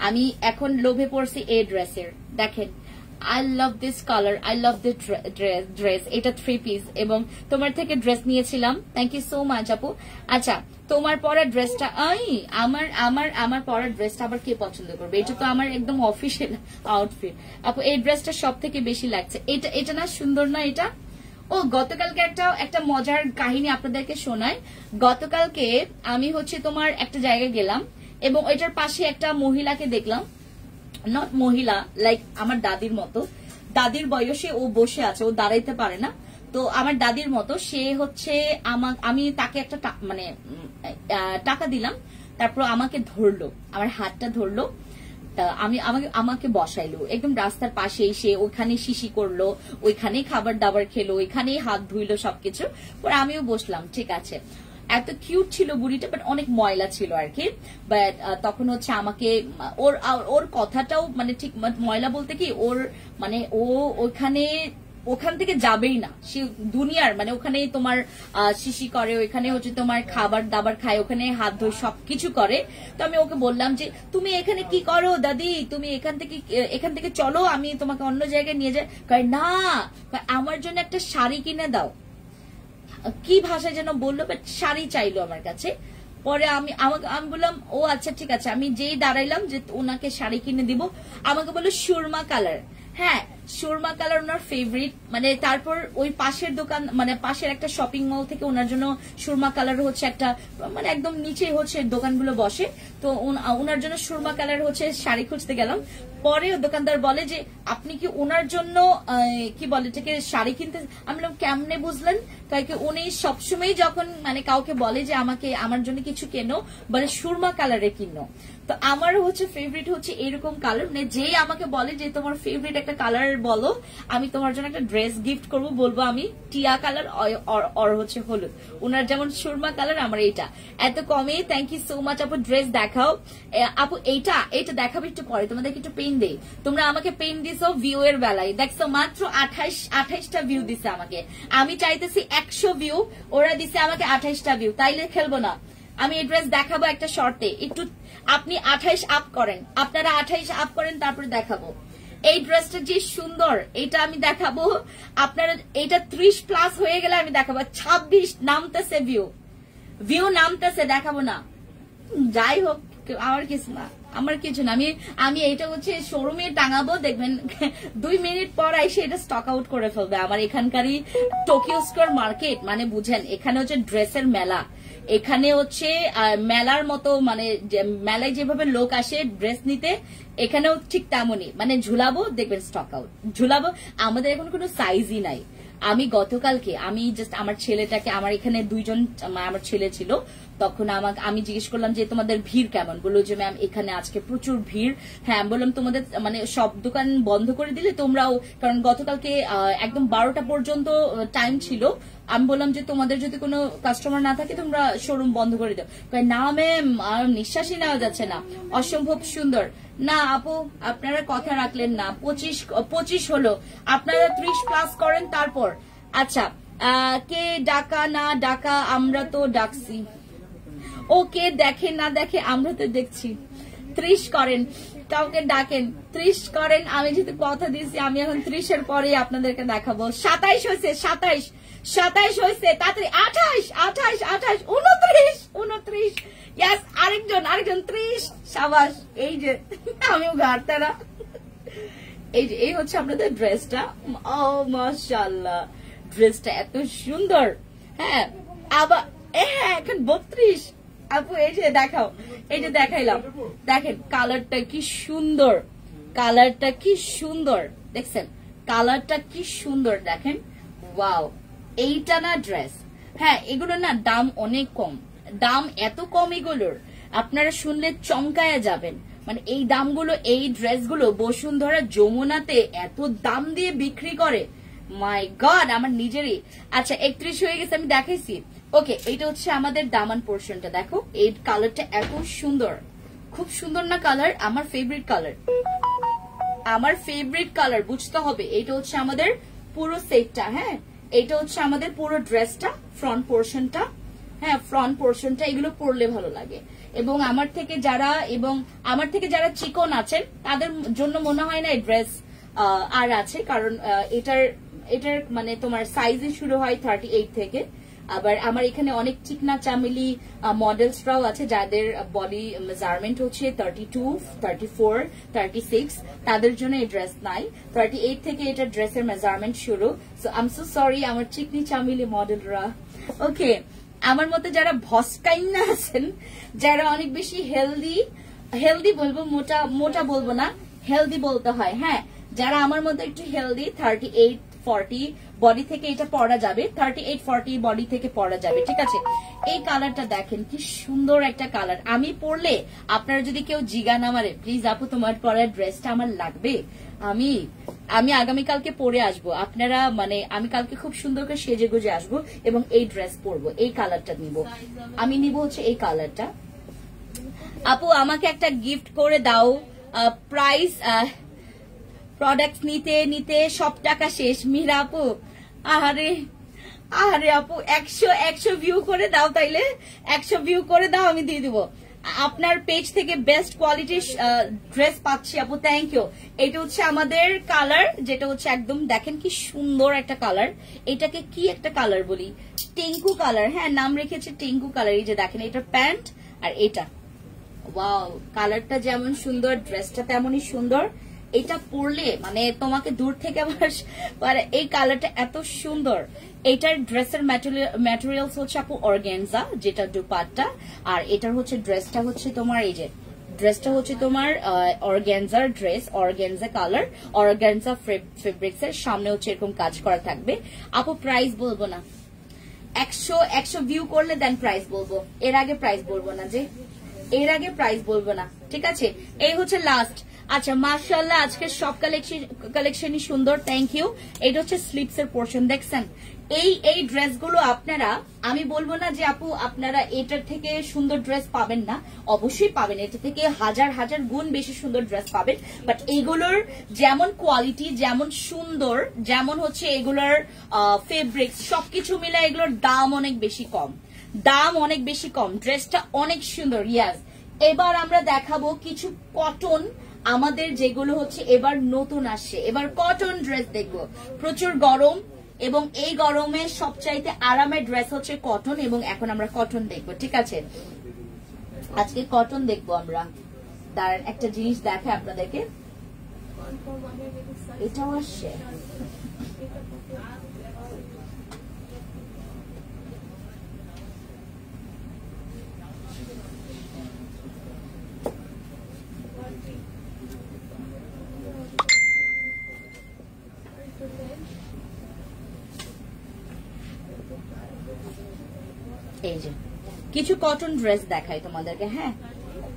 আমি এখন লোভে পড়ছি এই ড্রেসের। দেখেন I love this color, I love the dress. এটা 3 piece এবং তোমার থেকে ড্রেস নিয়েছিলাম, থ্যাংক ইউ সো মাচ আপু। আচ্ছা তোমার পরা ড্রেসটা আমার পরা ড্রেসটা আবার কে পছন্দ করবে? এটা তো আমার একদম অফিসিয়াল আউটফিট আপু। এই ড্রেসটা সব থেকে বেশি লাগছে। এটা না সুন্দর না এটা? ও গতকালকে একটা মজার কাহিনী আপনাদেরকে শোনাই। গতকালকে আমি হচ্ছে তোমার একটা জায়গায় গেলাম এবং ওইটার পাশে একটা মহিলাকে দেখলাম, নট মহিলা, লাইক আমার দাদির মতো, দাদির বয়সে ও বসে আছে, ও দাঁড়াইতে পারে না, তো আমার দাদির মতো সে হচ্ছে আমি তাকে একটা মানে টাকা দিলাম, তারপর আমাকে ধরলো, আমার হাতটা ধরলো, আমি আমাকে বসাইলো একদম রাস্তার পাশে এসে ওইখানে শিশি করলো, ওইখানেই খাবার দাবার খেলো, ওইখানেই হাত ধুইলো সবকিছু। পরে আমিও বসলাম, ঠিক আছে। এত কিউট ছিল বুড়িটা, বাট অনেক ময়লা ছিল আর কি। বাট তখন হচ্ছে আমাকে ওর কথাটাও মানে ঠিক ময়লা বলতে কি ওর মানে ও ওখান থেকে যাবেই না, সে দুনিয়ার মানে ওখানে তোমার শিশি করে, ওইখানে হচ্ছে তোমার খাবার দাবার খায়, ওখানে হাত ধোয়, সবকিছু করে। তো আমি ওকে বললাম যে তুমি এখানে কি করো দাদি, তুমি এখান থেকে চলো, আমি তোমাকে অন্য জায়গায় নিয়ে যাই। কয় না, আমার জন্য একটা শাড়ি কিনে দাও, কি ভাষায় যেন বললো, বাট শাড়ি চাইলো আমার কাছে। পরে আমি বললাম ও আচ্ছা ঠিক আছে। আমি যেই দাঁড়াইলাম যে ওনাকে শাড়ি কিনে দিব, আমাকে বললো সুরমা কালার। হ্যাঁ, সুরমা কালার ওনার ফেভারিট। মানে তারপর ওই পাশের দোকান মানে পাশের একটা শপিং মল থেকে ওনার জন্য সুরমা কালার হচ্ছে একটা মানে একদম নিচে হচ্ছে দোকানগুলো বসে, তো ওনার জন্য সুরমা কালার হচ্ছে শাড়ি খুঁজতে গেলাম। পরে দোকানদার বলে যে আপনি কি ওনার জন্য কি বলে থেকে শাড়ি কিনতে। আমি বললাম কেমনে বুঝলেন? তাই কি উনি সবসময় যখন মানে কাউকে বলে যে আমার জন্য কিছু কেনো, বলে সুরমা কালারে কিনো। তো আমার হচ্ছে ফেভারিট হচ্ছে এরকম কালার, মানে যেই আমাকে বলে যে তোমার ফেভারিট একটা কালার বলো, আমি তোমার জন্য একটা ড্রেস গিফট করবো, বলবো আমি টিয়া কালার আর হচ্ছে হলুদ। ওনার যেমন সুরমা কালার, আমার এইটা। এত কমে, থ্যাংক ইউ সো মাচ আপু। ড্রেস দেখাও আপু, এইটা দেখাবো একটু পরে, তোমাদেরকে একটু পেন দেই। তোমরা আমাকে পেন দিছো ভিউ এর বেলায়, দেখছো মাত্র 28টা ভিউ দিছে আমাকে। আমি চাইতেছি 100 ভিউ, ওরা দিছে আমাকে 28টা ভিউ, তাইলে খেলবো না। আমি এই ড্রেস দেখাবো একটা শর্তে, একটু আপনি 28 আপ করেন, আপনারা 28 আপ করেন, তারপরে দেখাবো। এই ড্রেসটা যে সুন্দর, এটা আমি দেখাবো। আপনারা এটা 30+ হয়ে গেলে আমি দেখাবো। 26 নামতেছে ভিউ নামতেছে, দেখাবো না। যাই হোক, আমার কিছু না, আমি এটা হচ্ছে শোরুমে টাঙাবো, দেখবেন 2 মিনিট পর এসে এটা স্টক আউট করে ফেলবে। আমার এখানকারই টোকিও স্কোয়ার মার্কেট, মানে বুঝেন এখানে হচ্ছে ড্রেসের মেলা। এখানে হচ্ছে মেলার মতো, মানে মেলায় যেভাবে লোক আসে ড্রেস নিতে, এখানেও ঠিক তেমনই, মানে ঝুলাবো, দেখবেন স্টক আউট। ঝুলাবো, আমাদের এখন কোনো সাইজই নাই। আমি গতকালকে জাস্ট আমার ছেলেটাকে, আমার এখানে 2জন আমার ছেলে ছিল, তখন আমি জিজ্ঞেস করলাম যে তোমাদের ভিড় কেমন। বললো যে ম্যাম এখানে আজকে প্রচুর ভিড়। হ্যাঁ, বললাম তোমাদের মানে সব দোকান বন্ধ করে দিলে তোমরাও, কারণ গতকালকে একদম 12টা পর্যন্ত টাইম ছিল। আমি বললাম যে তোমাদের যদি কোনো কাস্টমার না থাকে তোমরা শোরুম বন্ধ করে দাও। না ম্যাম, আর নিঃশ্বাসই নেওয়া যাচ্ছে না, অসম্ভব সুন্দর। না আপু, আপনারা কথা রাখলেন না। 25 হলো, আপনারা 30+ করেন তারপর। আচ্ছা, কে ডাকা না ডাকা, আমরা তো ডাকছি। ওকে দেখে না দেখে, আমরা তো দেখছি। 30 করেন, কাউকে ডাকেন, 30 করেন। আমি যেহেতু কথা দিয়েছি, আমি এখন 30-এর পরে আপনাদেরকে দেখাবো। 27 হয়েছে, 27 হয়েছে, তাড়াতাড়ি। 28, 29। ইয়াস, আরেকজন 30। সাবাস। এই যে আমিও গাড়তারা। এই হচ্ছে আপনাদের ড্রেসটা। ও মাশাআল্লাহ, ড্রেসটা এত সুন্দর। হ্যাঁ, আবার হ্যাঁ, এখন 32। আপু এই যে দেখাও, এই যে দেখাইলাম, দেখেন কালারটা কি সুন্দর, কালারটা কি সুন্দর, দেখছেন কালারটা কি সুন্দর, দেখেন ওয়াও। এইটা না ড্রেস, হ্যাঁ এগুলো না দাম অনেক কম, দাম এত কম এগুলোর, আপনারা শুনলে চমকায়া যাবেন। মানে এই দামগুলো, এই ড্রেসগুলো বসুন্ধরা যমুনাতে এত দাম দিয়ে বিক্রি করে, মাই গড, আমার নিজেরই। আচ্ছা 31 হয়ে গেছে, আমি দেখাইছি। ওকে, এইটা হচ্ছে আমাদের দামান পোর্শনটা, দেখো এই কালারটা এত সুন্দর, খুব সুন্দর না কালার? আমার ফেভারিট কালার, আমার ফেভারিট কালার, বুঝতে হবে। এটা হচ্ছে আমাদের পুরো সেটটা, হ্যাঁ এটা হচ্ছে আমাদের পুরো ড্রেসটা, ফ্রন্ট পোর্শনটা, হ্যাঁ ফ্রন্ট পোর্শনটা, এগুলো পরলে ভালো লাগে। এবং আমার থেকে যারা চিকন আছেন তাদের জন্য মনে হয় না এই ড্রেস আর আছে, কারণ এটার মানে তোমার সাইজে শুরু হয় 38 থেকে। আবার আমার এখানে অনেক চিকনা চামেলি মডেলসরাও আছে যাদের বডি মেজারমেন্ট হচ্ছে 32, 34, 36, তাদের জন্য এই ড্রেস নাই। 38 থেকে এটা ড্রেসের মেজারমেন্ট শুরু। So I am so sorry আমার চিকনি চামেলি মডেলরা। ওকে, আমার মতে যারা ভস্কাইনা আছেন, যারা অনেক বেশি হেলদি বলবো, মোটা বলবো না, হেলদি বলতে হয়, হ্যাঁ যারা আমার মধ্যে একটু হেলদি, 38, 40, বডি থেকে এটা পরা যাবে, 38-40 বডি থেকে পরা যাবে, ঠিক আছে। এই কালারটা দেখেন কি সুন্দর একটা কালার। আমি পরলে আপনারা যদি কেউ জিগান আমারে, প্লিজ আপু তোমার পরার ড্রেসটা আমার লাগবে, আমি আগামীকালকে পরে আসবো, আপনারা মানে আমি কালকে খুব সুন্দর করে সেজে গুজে আসবো এবং এই ড্রেস পরবো, এই কালারটা নিব, আমি নিব হচ্ছে এই কালারটা। আপু আমাকে একটা গিফট করে দাও, প্রাইস প্রোডাক্ট নিতে নিতে সব টাকা শেষ। মীরা আপু আহারে আহারে আপু 100 ভিউ করে দাও, তাইলে 100 ভিউ করে দাও, আমি দিয়ে দিব। আপনার পেজ থেকে বেস্ট কোয়ালিটির ড্রেস পাচ্ছি আপু, থ্যাংক ইউ। এটা হচ্ছে আমাদের কালার, যেটা হচ্ছে একদম দেখেন কি সুন্দর একটা কালার। এটাকে কি একটা কালার বলি, টিঙ্কু কালার, হ্যাঁ নাম রেখেছে টিঙ্কু কালার। এই যে দেখেন এটার প্যান্ট আর এটা, ওয়াও কালারটা যেমন সুন্দর ড্রেসটা তেমনই সুন্দর। এটা পরলে মানে তোমাকে দূর থেকে আবার এই কালারটা এত সুন্দর। এটার ড্রেসের ম্যাটেরিয়ালস হচ্ছে আপু অর্গানজা, যেটা দুপাট্টা, আর এটার হচ্ছে ড্রেসটা হচ্ছে তোমার এই যে ড্রেসটা হচ্ছে তোমার organza dress, organza colour, organza fabrics এর সামনে হচ্ছে এরকম কাজ করা থাকবে। আপু প্রাইস বলবো না, 100 ভিউ করলে দেন প্রাইস বলবো, এর আগে প্রাইস বলবো না, যে এর আগে প্রাইস বলবো না, ঠিক আছে। এই হচ্ছে লাস্ট। আচ্ছা মাশাআল্লাহ আজকে সব কালেকশনই সুন্দর, থ্যাংক ইউ। এটা হচ্ছে স্লিপস এর পোর্শন, দেখছেন এই ড্রেসগুলো আপনারা, আমি বলবো না যে আপু আপনারা এটার থেকে সুন্দর ড্রেস পাবেন না, অবশ্যই পাবেন, এটা থেকে হাজার হাজার গুণ বেশি সুন্দর ড্রেস পাবেন, বাট এগুলোর যেমন কোয়ালিটি, যেমন সুন্দর, যেমন হচ্ছে এগুলোর ফেব্রিক্স, সবকিছু মিলে এগুলোর দাম অনেক বেশি কম, দাম অনেক বেশি কম, ড্রেসটা অনেক সুন্দর। ইয়াস, এবার আমরা দেখাবো কিছু কটন, আমাদের যেগুলো হচ্ছে এবার নতুন আসছে, এবার কটন ড্রেস দেখবো। প্রচুর গরম এবং এই গরমে সবচাইতে আরামের ড্রেস হচ্ছে কটন, এবং এখন আমরা কটন দেখবো, ঠিক আছে। আজকে কটন দেখবো আমরা। দাঁড়ান একটা জিনিস দেখে আপনাদেরকে, এটাও আসছে, এই যে কিছু কটন ড্রেস দেখাই তোমাদেরকে, হ্যাঁ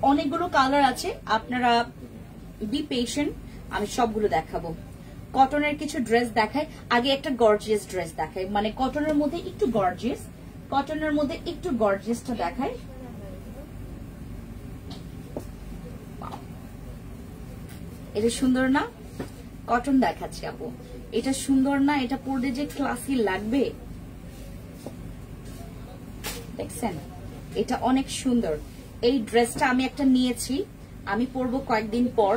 অনেকগুলো কালার আছে, আপনারা বি পেশেন্ট, আমি সবগুলো দেখাবো। কটনের কিছু ড্রেস দেখাই, আগে একটা গর্জিয়াস ড্রেস দেখাই, মানে কটনের মধ্যে একটু গর্জিয়াস, কটনের মধ্যে একটু গর্জিয়াসটা দেখাই। এটা সুন্দর না, কটন দেখাচ্ছি আপু, এটা সুন্দর না, এটা পরলে যে ক্লাসি লাগবে, দেখছেন এটা অনেক সুন্দর। এই ড্রেসটা আমি একটা নিয়েছি, আমি পরবো কয়েকদিন পর।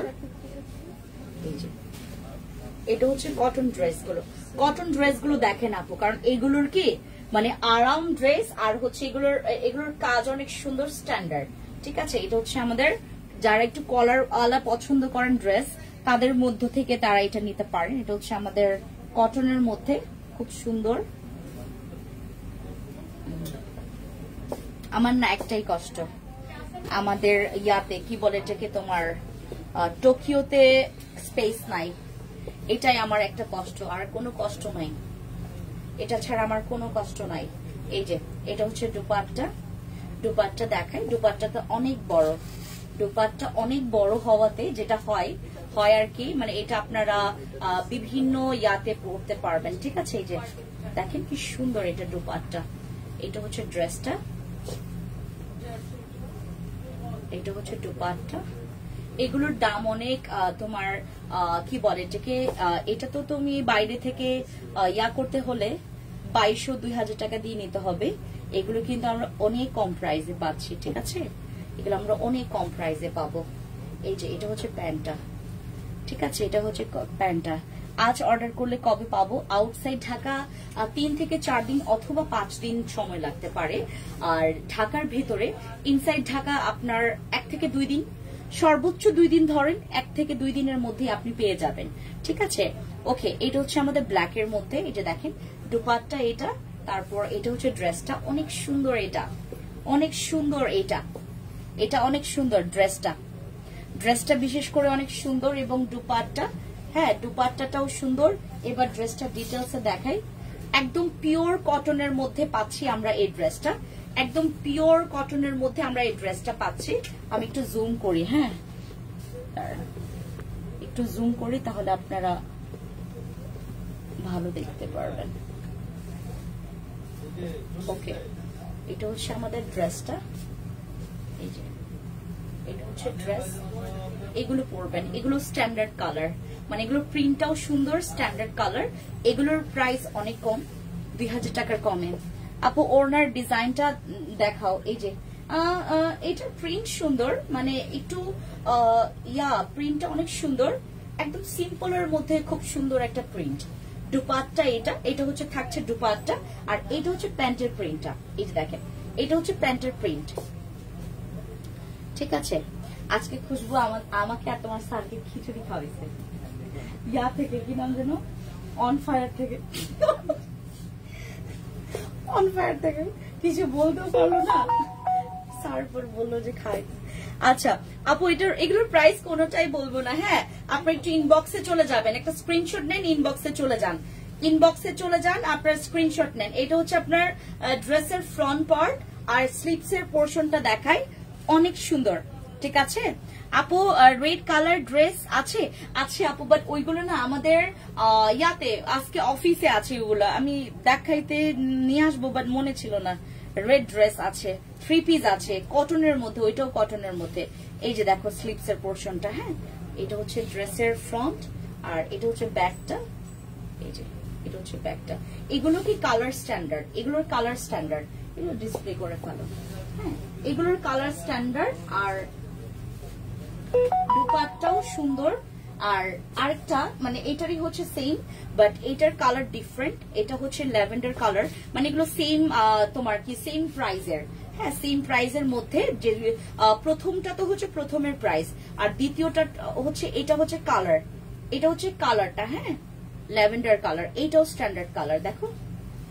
এই যে এটা হচ্ছে কটন ড্রেসগুলো, কটন ড্রেসগুলো দেখেন আপু, কারণ এগুলোর কি মানে আরাম ড্রেস, আর হচ্ছে এগুলোর কাজ অনেক সুন্দর, স্ট্যান্ডার্ড, ঠিক আছে। এটা হচ্ছে আমাদের যারা একটু কলার ওয়ালা পছন্দ করেন ড্রেস, তাদের মধ্য থেকে তারা এটা নিতে পারেন। এটা হচ্ছে আমাদের কটনের মধ্যে খুব সুন্দর। আমার না একটাই কষ্ট, আমাদের ইয়াতে কি বলে এটাকে তোমার টোকিওতে স্পেস নাই, এটাই আমার একটা কষ্ট, আর কোনো কষ্ট নাই, এটা ছাড়া আমার কোনো কষ্ট নাই। এই যে এটা হচ্ছে দুপাট্টা, দুপাট্টা দেখাই, দুপাট্টাটা অনেক বড়, দুপাট্টা অনেক বড় হওয়াতে যেটা হয় আর কি, মানে এটা আপনারা বিভিন্ন ইয়াতে পরতে পারবেন, ঠিক আছে। এই যে দেখেন কি সুন্দর এটা দুপাট্টা, এটা হচ্ছে ড্রেসটা, এটা হচ্ছে দুপাট্টা। এগুলোর দাম অনেক, তোমার কি বলে এটাকে, এটা তো তুমি বাইরে থেকে ইয়া করতে হলে 2200-2000 টাকা দিয়ে নিতে হবে, এগুলো কিন্তু আমরা অনেক কম প্রাইসে পাচ্ছি, ঠিক আছে, এগুলো আমরা অনেক কম প্রাইসে পাবো। এই যে এটা হচ্ছে প্যান্টটা, ঠিক আছে, এটা হচ্ছে প্যান্টটা। আজ অর্ডার করলে কবে পাবো? আউটসাইড ঢাকা 3 থেকে 4 দিন অথবা 5 দিন সময় লাগতে পারে, আর ঢাকার ভেতরে ইনসাইড ঢাকা আপনার 1 থেকে 2 দিন, সর্বোচ্চ 2 দিন ধরেন, 1 থেকে 2 দিনের মধ্যে আপনি পেয়ে যাবেন, ঠিক আছে। ওকে, এটা হচ্ছে আমাদের ব্ল্যাক এর মধ্যে, এটা দেখেন দুপাট্টা এটা, তারপর এটা হচ্ছে ড্রেসটা, অনেক সুন্দর, এটা অনেক সুন্দর, এটা অনেক সুন্দর ড্রেসটা বিশেষ করে অনেক সুন্দর, এবং দুপাট্টা, হ্যাঁ দুপাট্টাটাও সুন্দর, এবার ড্রেসটা ডিটেলসে দেখাই। একদম পিওর কটনের মধ্যে পাচ্ছি আমরা এই ড্রেসটা, একদম পিওর কটনের মধ্যে আমরা এই ড্রেসটা পাচ্ছি। আমি একটু জুম করি, হ্যাঁ একটু জুম করি, তাহলে আপনারা ভালো দেখতে পারবেন। ওকে, এটা হচ্ছে আমাদের ড্রেসটা, এই যে এটা হচ্ছে ড্রেস। এগুলো পরবেন, এগুলো স্ট্যান্ডার্ড কালার, মানে এগুলো প্রিন্টটাও সুন্দর, স্ট্যান্ডার্ড কালার। এগুলোর প্রাইস অনেক কম, 2000 টাকার কমে। আপু ওড়নার ডিজাইনটা দেখাও। এই যে এটার প্রিন্ট সুন্দর, মানে একটু প্রিন্টটা অনেক সুন্দর, একদম সিম্পলের মধ্যে খুব সুন্দর একটা প্রিন্ট। দুপাট্টা এটা হচ্ছে থাকছে দুপাট্টা, আর এটা হচ্ছে প্যান্টের প্রিন্টটা। এই যে দেখেন, এটা হচ্ছে প্যান্টের প্রিন্ট, ঠিক আছে। আজকে খুশবু আমাকে আর তোমার স্যারকে খিচুড়ি খাওয়াইছে ইয়া থেকে, কি নাম যেন, অন ফায়ার থেকে, অন ফায়ার থেকে কিছু বলতেও পারলো না, স্যার পর বললো যে খাই। আচ্ছা আপু, এগুলোর প্রাইস কোনোটাই বলবো না, হ্যাঁ আপনি একটু ইনবক্সে চলে যাবেন, একটা স্ক্রিনশট নেন, ইনবক্সে চলে যান, ইনবক্সে চলে যান, আপনার স্ক্রিনশট নেন। এটা হচ্ছে আপনার ড্রেসের ফ্রন্ট পার্ট, আর স্লিপস এর পোর্শনটা দেখায়, অনেক সুন্দর, ঠিক আছে। আপু রেড কালার ড্রেস আছে আপু, বাট ওইগুলো না আমাদের ইয়াতে আজকে অফিসে আছে, ওগুলো আমি দেখাইতে নিয়ে আসবো, বাট মনে ছিল না। রেড ড্রেস আছে, 3 পিস আছে কটনের মধ্যে, ওইটাও কটনের মধ্যে। এই যে দেখো স্লিপস এর পোর্শনটা, হ্যাঁ এটা হচ্ছে ড্রেসের ফ্রন্ট, আর এটা হচ্ছে ব্যাকটা, এই যে এটা হচ্ছে ব্যাকটা। এগুলো কি কালার স্ট্যান্ডার্ড, এগুলোর কালার স্ট্যান্ডার্ড, এগুলো ডিসপ্লে করে ফেলো, হ্যাঁ এগুলোর কালার স্ট্যান্ডার্ড। আর দুপাট্টাও সুন্দর, আর আরেকটা মানে এটারই হচ্ছে সেম, বাট এটার কালার ডিফারেন্ট, এটা হচ্ছে ল্যাভেন্ডার কালার, মানে এগুলো সেম তোমার কি সেম প্রাইজের, হ্যাঁ সেম প্রাইজের মধ্যে। যে প্রথমটা তো হচ্ছে প্রথমের প্রাইস, আর দ্বিতীয়টা হচ্ছে এটা হচ্ছে কালার, এটা হচ্ছে কালারটা, হ্যাঁ ল্যাভেন্ডার কালার। এইটাও স্ট্যান্ডার্ড কালার, দেখো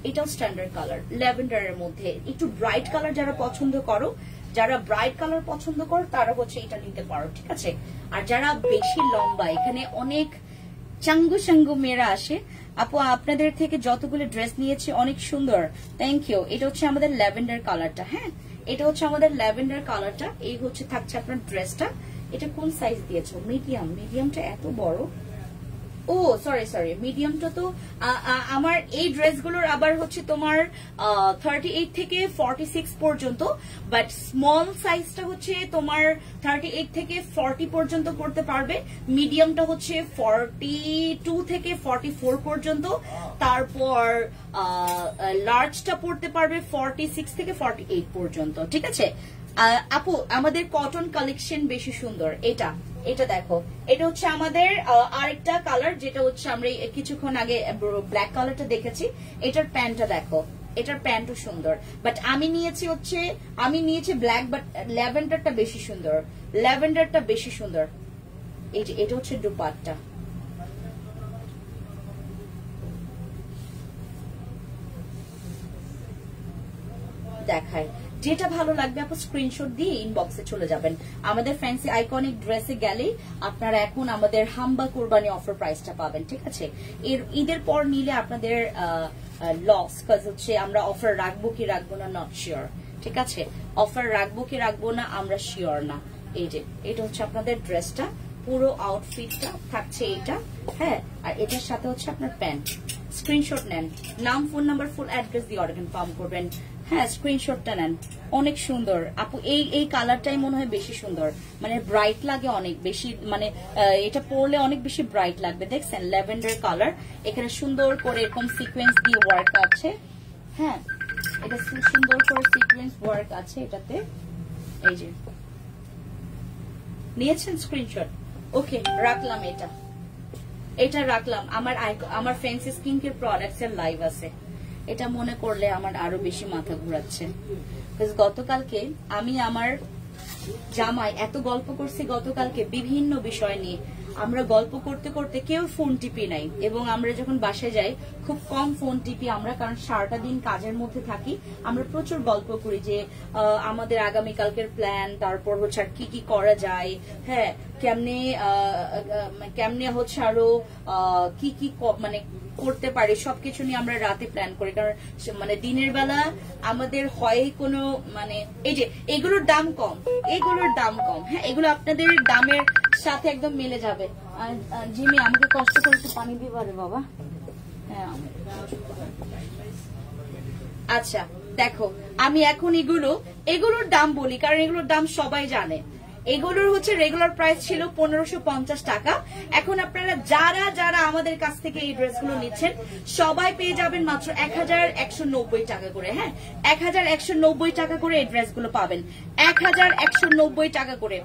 এটাও স্ট্যান্ডার্ড কালার ল্যাভেন্ডারের মধ্যে। একটু ব্রাইট কালার যারা পছন্দ করো, যারা ব্রাইট কালার পছন্দ করো তারা হচ্ছে এটা নিতে পারো, ঠিক আছে। আর যারা বেশি লম্বা, এখানে অনেক চাঙ্গু চাঙ্গু মেয়েরা আসে। আপু আপনাদের থেকে যতগুলো ড্রেস নিয়েছি অনেক সুন্দর, থ্যাংক ইউ। এটা হচ্ছে আমাদের ল্যাভেন্ডার কালারটা, হ্যাঁ এটা হচ্ছে আমাদের ল্যাভেন্ডার কালারটা। এই হচ্ছে থাকছে আপনার ড্রেসটা। এটা কোন সাইজ দিয়েছো? মিডিয়াম। মিডিয়ামটা এত বড়, ও সরি মিডিয়ামটা তো আমার এই ড্রেসগুলোর আবার হচ্ছে তোমার 38 থেকে 46 পর্যন্ত, বাট স্মল সাইজটা হচ্ছে তোমার 38 থেকে 40 পর্যন্ত পড়তে পারবে, মিডিয়ামটা হচ্ছে 42 থেকে 44 পর্যন্ত, তারপর লার্জটা পড়তে পারবে 46 থেকে 48 পর্যন্ত, ঠিক আছে। আপু আমাদের কটন কালেকশন বেশি সুন্দর। এটা দেখো, এটা হচ্ছে আমাদের আরেকটা কালার, যেটা হচ্ছে আমরা কিছুক্ষণ আগে ব্ল্যাক কালারটা দেখেছি। এটার প্যান্টটা দেখো, এটার প্যান্টও সুন্দর, বাট আমি নিয়েছি ব্ল্যাক, বাট ল্যাভেন্ডারটা বেশি সুন্দর, ল্যাভেন্ডারটা বেশি সুন্দর। এই যে এটা হচ্ছে দুপাট্টা, দেখায় যেটা ভালো লাগবে আপু স্ক্রিনশট দিয়ে ইনবক্সে চলে যাবেন। আমাদের ফ্যান্সি আইকনিক ড্রেসে গেলেই আপনারা এখন আমাদের হাম্বা কোরবানি অফার প্রাইসটা পাবেন, ঠিক আছে। এর ঈদের পর নিলে আপনাদের লস, কাজ হচ্ছে আমরা অফার রাখবো কি রাখবো না নট শিওর, ঠিক আছে। অফার রাখবো কি রাখবো না আমরা শিওর না। এই যে এটা হচ্ছে আপনাদের ড্রেসটা, পুরো আউটফিটটা থাকছে এটা, হ্যাঁ আর এটার সাথে হচ্ছে আপনার প্যান্ট। স্ক্রিনশট নেন, নাম ফোন নাম্বার ফুল অ্যাড্রেস দিয়ে অর্ডার কনফার্ম করবেন, হ্যাঁ স্ক্রিনশটটা নেন। অনেক সুন্দর আপু, এই কালারটাই মনে হয় বেশি সুন্দর, মানে ব্রাইট লাগে অনেক বেশি, মানে এটা পরলে অনেক বেশি ব্রাইট লাগবে। দেখছেন ল্যাভেন্ডার কালার, এখানে সুন্দর করে এরকম সিকোয়েন্স দিয়ে ওয়ার্ক আছে, হ্যাঁ এটা সুন্দর করে সিকোয়েন্স ওয়ার্ক আছে এটাতে। এই যে নিয়েছেন স্ক্রিনশট, ওকে রাখলাম, এটা রাখলাম। আমার ফ্যান্সি স্কিন কেয়ার প্রোডাক্টস এর লাইভ আছে, এটা মনে করলে আমার আরো বেশি মাথা ঘুরাচ্ছে। গতকালকে আমি আমার জামাই এত গল্প করছি গতকালকে বিভিন্ন বিষয় নিয়ে, আমরা গল্প করতে করতে কেউ ফোন টিপি নাই, এবং আমরা যখন বাসায় যাই খুব কম ফোন টিপি আমরা, কারণ সারাটা দিন কাজের মধ্যে থাকি। আমরা প্রচুর গল্প করি যে আমাদের আগামীকালকের প্ল্যান, তারপর হচ্ছে আর কি কি করা যায়, হ্যাঁ কেমনে হচ্ছে আরো কি কি মানে করতে পারি, সবকিছু নিয়ে আমরা রাতে প্ল্যান করি। কারণ মানে দিনের বেলা আমাদের হয় কোনো মানে এই যে এগুলোর দাম কম, এগুলোর দাম কম, হ্যাঁ এগুলো আপনাদের দামের সাথে একদম মিলে যাবে। জিমি আমাকে কষ্ট করে একটু পানি দিবা রে বাবা। হ্যাঁ আচ্ছা দেখো, আমি এখন এগুলোর দাম বলি, কারণ এগুলোর দাম সবাই জানে। এগুলোর হচ্ছে রেগুলার প্রাইস ছিল 1550 টাকা। এখন আপনারা যারা যারা আমাদের কাছ থেকে এই ড্রেসগুলো নিচ্ছেন সবাই পেয়ে যাবেন মাত্র 1190 টাকা করে। হ্যাঁ 1190 টাকা করে এই ড্রেসগুলো পাবেন, 1190 টাকা করে,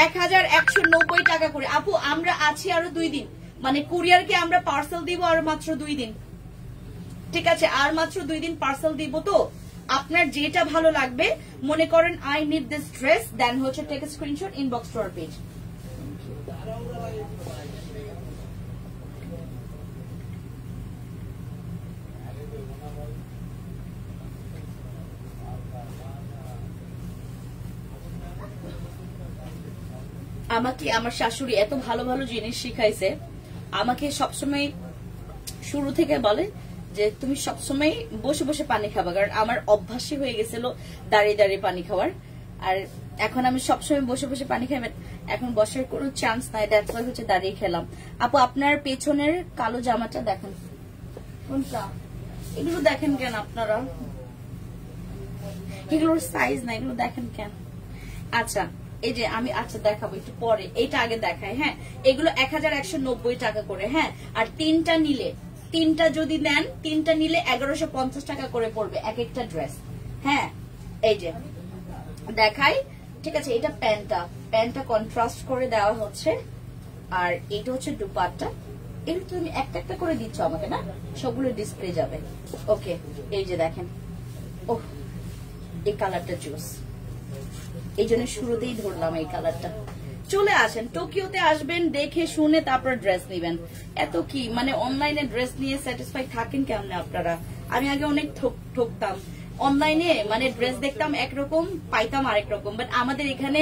1190 টাকা করে। আপু আমরা আছি আরো 2 দিন, মানে কুরিয়ারকে আমরা পার্সেল দিব আর মাত্র 2 দিন, ঠিক আছে? আর মাত্র 2 দিন পার্সেল দিব। তো আপনার যেটা ভালো লাগবে, মনে করেন I need this dress, then হচ্ছে take screenshot, inbox to our page. আমাকে আমার শাশুড়ি এত ভালো ভালো জিনিস শিখাইছে, আমাকে সবসময় শুরু থেকে বলে যে তুমি সবসময় বসে বসে পানি খাবা, কারণ আমার অভ্যাসই হয়ে গেছিল দাঁড়িয়ে দাঁড়িয়ে পানি খাওয়ার। আর এখন আমি সবসময় বসে বসে পানি খাই, এখন বসার কোনো চান্স নাই, দ্যাটস ওয়াই হচ্ছে দাঁড়িয়ে খেলাম। আপু আপনার পেছনের কালো জামাটা দেখেন, কোনটা? এগুলো দেখেন কেন আপনারা? এগুলোর সাইজ না, এগুলো দেখেন কেন? আচ্ছা এই যে আমি আচ্ছা দেখাবো একটু পরে, এইটা আগে দেখাই। হ্যাঁ এগুলো 1190 টাকা করে। হ্যাঁ আর তিনটা যদি নেন, তিনটা নিলে 1150 টাকা করে পড়বে এক একটা ড্রেস। হ্যাঁ এই যে দেখাই, ঠিক আছে? এটা প্যান্টটা কন্ট্রাস্ট করে দেওয়া হচ্ছে, আর এটা হচ্ছে দুপাট্টা। এগুলো তুমি একটা একটা করে দিচ্ছ আমাকে না, সবগুলো ডিসপ্লে যাবে। ওকে এই যে দেখেন, ওহ এই কালারটা চুজ, এই জন্য শুরুতেই ধরলাম এই কালারটা। চলে আসেন, টোকিওতে আসবেন, দেখে শুনে তারপর ড্রেস নিবেন। এত কি মানে অনলাইনে ড্রেস নিয়ে স্যাটিসফাই থাকেন কেমনে আপনারা? আমি আগে অনেক ঠকতাম অনলাইনে, মানে ড্রেস দেখতাম একরকম, পাইতাম আরেক রকম। বাট আমাদের এখানে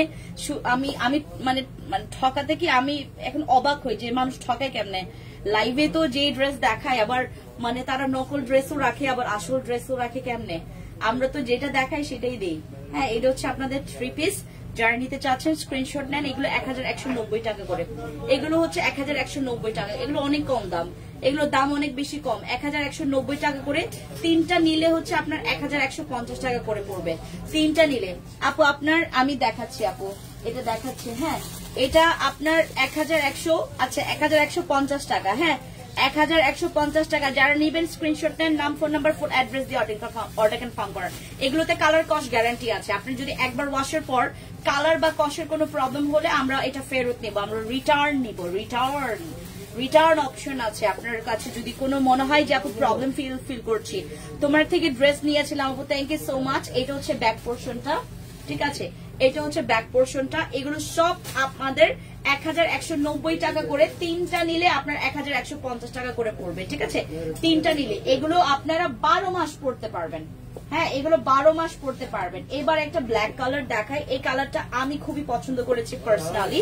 আমি মানে ঠকাতে কি আমি এখন অবাক হই যে মানুষ ঠকায় কেমনে। লাইভে তো যে ড্রেস দেখায়, আবার মানে তারা নকল ড্রেসও রাখে, আবার আসল ড্রেসও রাখে কেমনে। আমরা তো যেটা দেখাই সেটাই দেই। হ্যাঁ এটা হচ্ছে আপনাদের 3 পিস, যারা নিতে চাচ্ছেন স্ক্রিনশট নেন। এগুলো 1190 টাকা করে, এগুলো হচ্ছে 1190 টাকা। এগুলো অনেক কম দাম, এগুলো দাম অনেক বেশি কম, 1190 টাকা করে। তিনটা নিলে হচ্ছে আপনার 1150 টাকা করে পড়বে, তিনটা নিলে। আপু আপনার আমি দেখাচ্ছি, আপু এটা দেখাচ্ছি। হ্যাঁ এটা আপনার 1100, আচ্ছা 1150 টাকা। হ্যাঁ 1150 টাকা। যারা নিবেন স্ক্রিনশট নেন, নাম, ফোন নাম্বার, ফুল অ্যাড্রেস দিয়ে অর্ডার কনফার্ম করার। এগুলোতে কালার কস গ্যারান্টি আছে। আপনি যদি একবার ওয়াশের পর কালার বা কসের কোনো প্রবলেম হলে আমরা এটা ফেরত নেব, আমরা রিটার্ন নিব। রিটার্ন অপশন আছে আপনার কাছে। যদি কোনো মনে হয় যে আপু প্রবলেম ফিল করছি, তোমার থেকে ড্রেস নিয়েছিলাম আপু, থ্যাংক ইউ সো মাচ। এটা হচ্ছে ব্যাক পোর্শনটা, ঠিক আছে? এটা হচ্ছে ব্যাক পোর্শনটা। এগুলো সব আপনাদের 1190 টাকা করে। তিনটা নিলে আপনার 1150 টাকা করে পড়বে, ঠিক আছে? তিনটা নিলে এগুলো আপনারা 12 মাস পড়তে পারবেন। হ্যাঁ এগুলো 12 মাস পড়তে পারবেন। এবার একটা ব্ল্যাক কালার দেখাই। এই কালারটা আমি খুবই পছন্দ করেছি পার্সোনালি,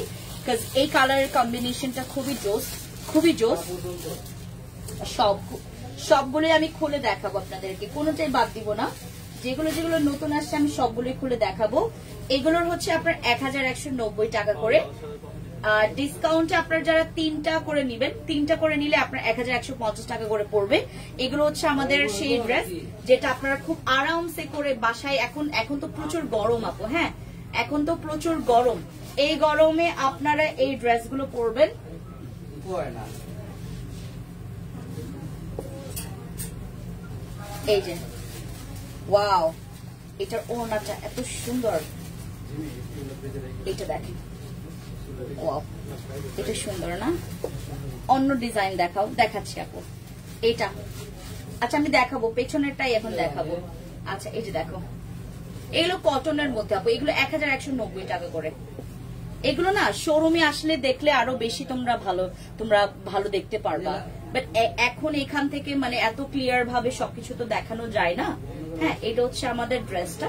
বিকজ এই কালারের কম্বিনেশনটা খুবই জোস, খুবই জোস। সবগুলোই আমি খুলে দেখাবো আপনাদেরকে, কোনোটাই বাদ দিব না। যেগুলো যেগুলো নতুন আসছে আমি সবগুলোই খুলে দেখাবো। এগুলোর হচ্ছে আপনার 1190 টাকা করে। আর ডিসকাউন্টে আপনার যারা তিনটা করে নিবেন, তিনটা করে নিলে আপনার 1150 টাকা করে পড়বে। এগুলো হচ্ছে আমাদের সেই ড্রেস যেটা আপনারা খুব আরামসে করে বাসায়, এখন তো প্রচুর গরম আপু, হ্যাঁ এখন তো প্রচুর গরম, এই গরমে আপনারা এই ড্রেসগুলো পরবেন। এই যে ওয়াও, এটার ওড়নাটা এত সুন্দর, এটা দেখেন, ওয়াও এটা সুন্দর না? অন্য ডিজাইন দেখাও, দেখাচ্ছি আপু এটা। আচ্ছা আমি দেখাবো পেছনেরটাই এখন দেখাবো। আচ্ছা এই যে দেখো, এগুলো কটনের মধ্যে আপু, এগুলো 1190 টাকা করে। এগুলো না শোরুমে আসলে দেখলে আরো বেশি তোমরা ভালো দেখতে পারবা, বাট এখন এখান থেকে মানে এত ক্লিয়ার ভাবে সবকিছু তো দেখানো যায় না। হ্যাঁ, এটা হচ্ছে আমাদের ড্রেসটা,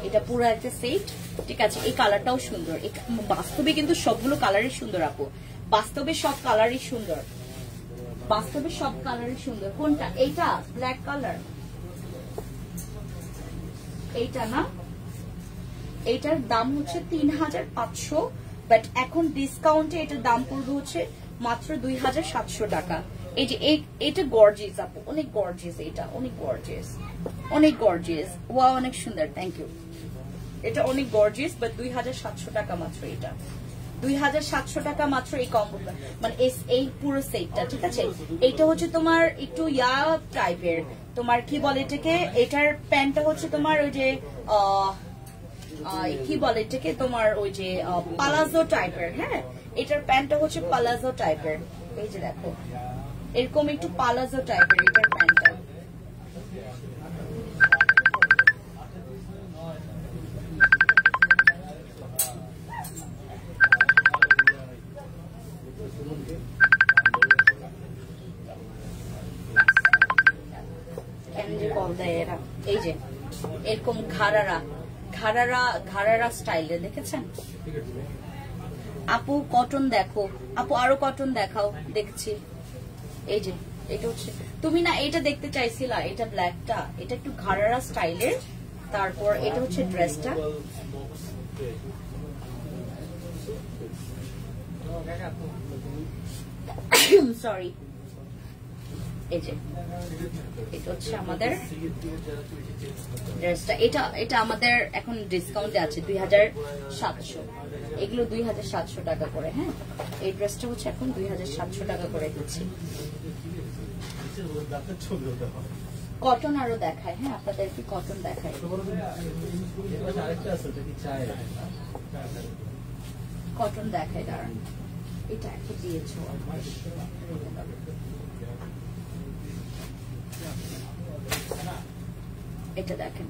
এটা পুরো একটা সেট। ঠিক আছে, এই কালারটাও সুন্দর। বাস্তবে কিন্তু সবগুলো কালারই সুন্দর আপু, বাস্তবে সব কালারই সুন্দর, বাস্তবে সব কালারই সুন্দর। কোনটা? এইটা ব্ল্যাক কালার, এইটা না, এইটার দাম হচ্ছে 3500, বাট এখন ডিসকাউন্টে এটার দাম পড়বে হচ্ছে মাত্র 2700 টাকা। এই যে এটা গর্জিয়াস আপু, অনেক গর্জিয়াস, এটা অনেক গর্জিয়াস, অনেক গর্জিয়াস, ওয়া অনেক সুন্দর। Thank you. এটা অনেক গর্জিয়াস, বাট 2700 টাকা মাত্র। এটা 2700 টাকা মাত্র এই কম্বোটা, মানে এই পুরো সেটটা। ঠিক আছে, এইটা হচ্ছে তোমার একটু ইয়া টাইপের, তোমার কি বলে এটাকে, এটার প্যান্টটা হচ্ছে তোমার ওই যে কি বলে এটাকে, তোমার ওই যে পালাজো টাইপের। হ্যাঁ, এটার প্যান্টটা হচ্ছে পালাজো টাইপের। এই যে দেখো, এরকম একটু পালাজো টাইপের এটার প্যান্টটা। এই যে এরকম ঘাড়ারা স্টাইলে, দেখেছেন আপু? কটন দেখো আপু, আরো কটন দেখাও, দেখছি। এই যে এটা হচ্ছে, তুমি না এটা দেখতে চাইছিলা, এটা ব্ল্যাকটা, এটা একটু ঘাড়ারা স্টাইলের। তারপর এটা হচ্ছে ড্রেসটা, সরি। এই যে এটা হচ্ছে আমাদের ড্রেসটা, এটা আমাদের এখন ডিসকাউন্টে আছে 2700, এগুলো 2700 টাকা করে। হ্যাঁ, এই ড্রেসটা হচ্ছে এখন 2700 টাকা করে দিচ্ছি। কটন আরো দেখায়, হ্যাঁ আপনাদেরকে কটন দেখায়, কটন দেখায়। দাঁড়ান, এটা একটা দিয়েছ, এটা দেখেন,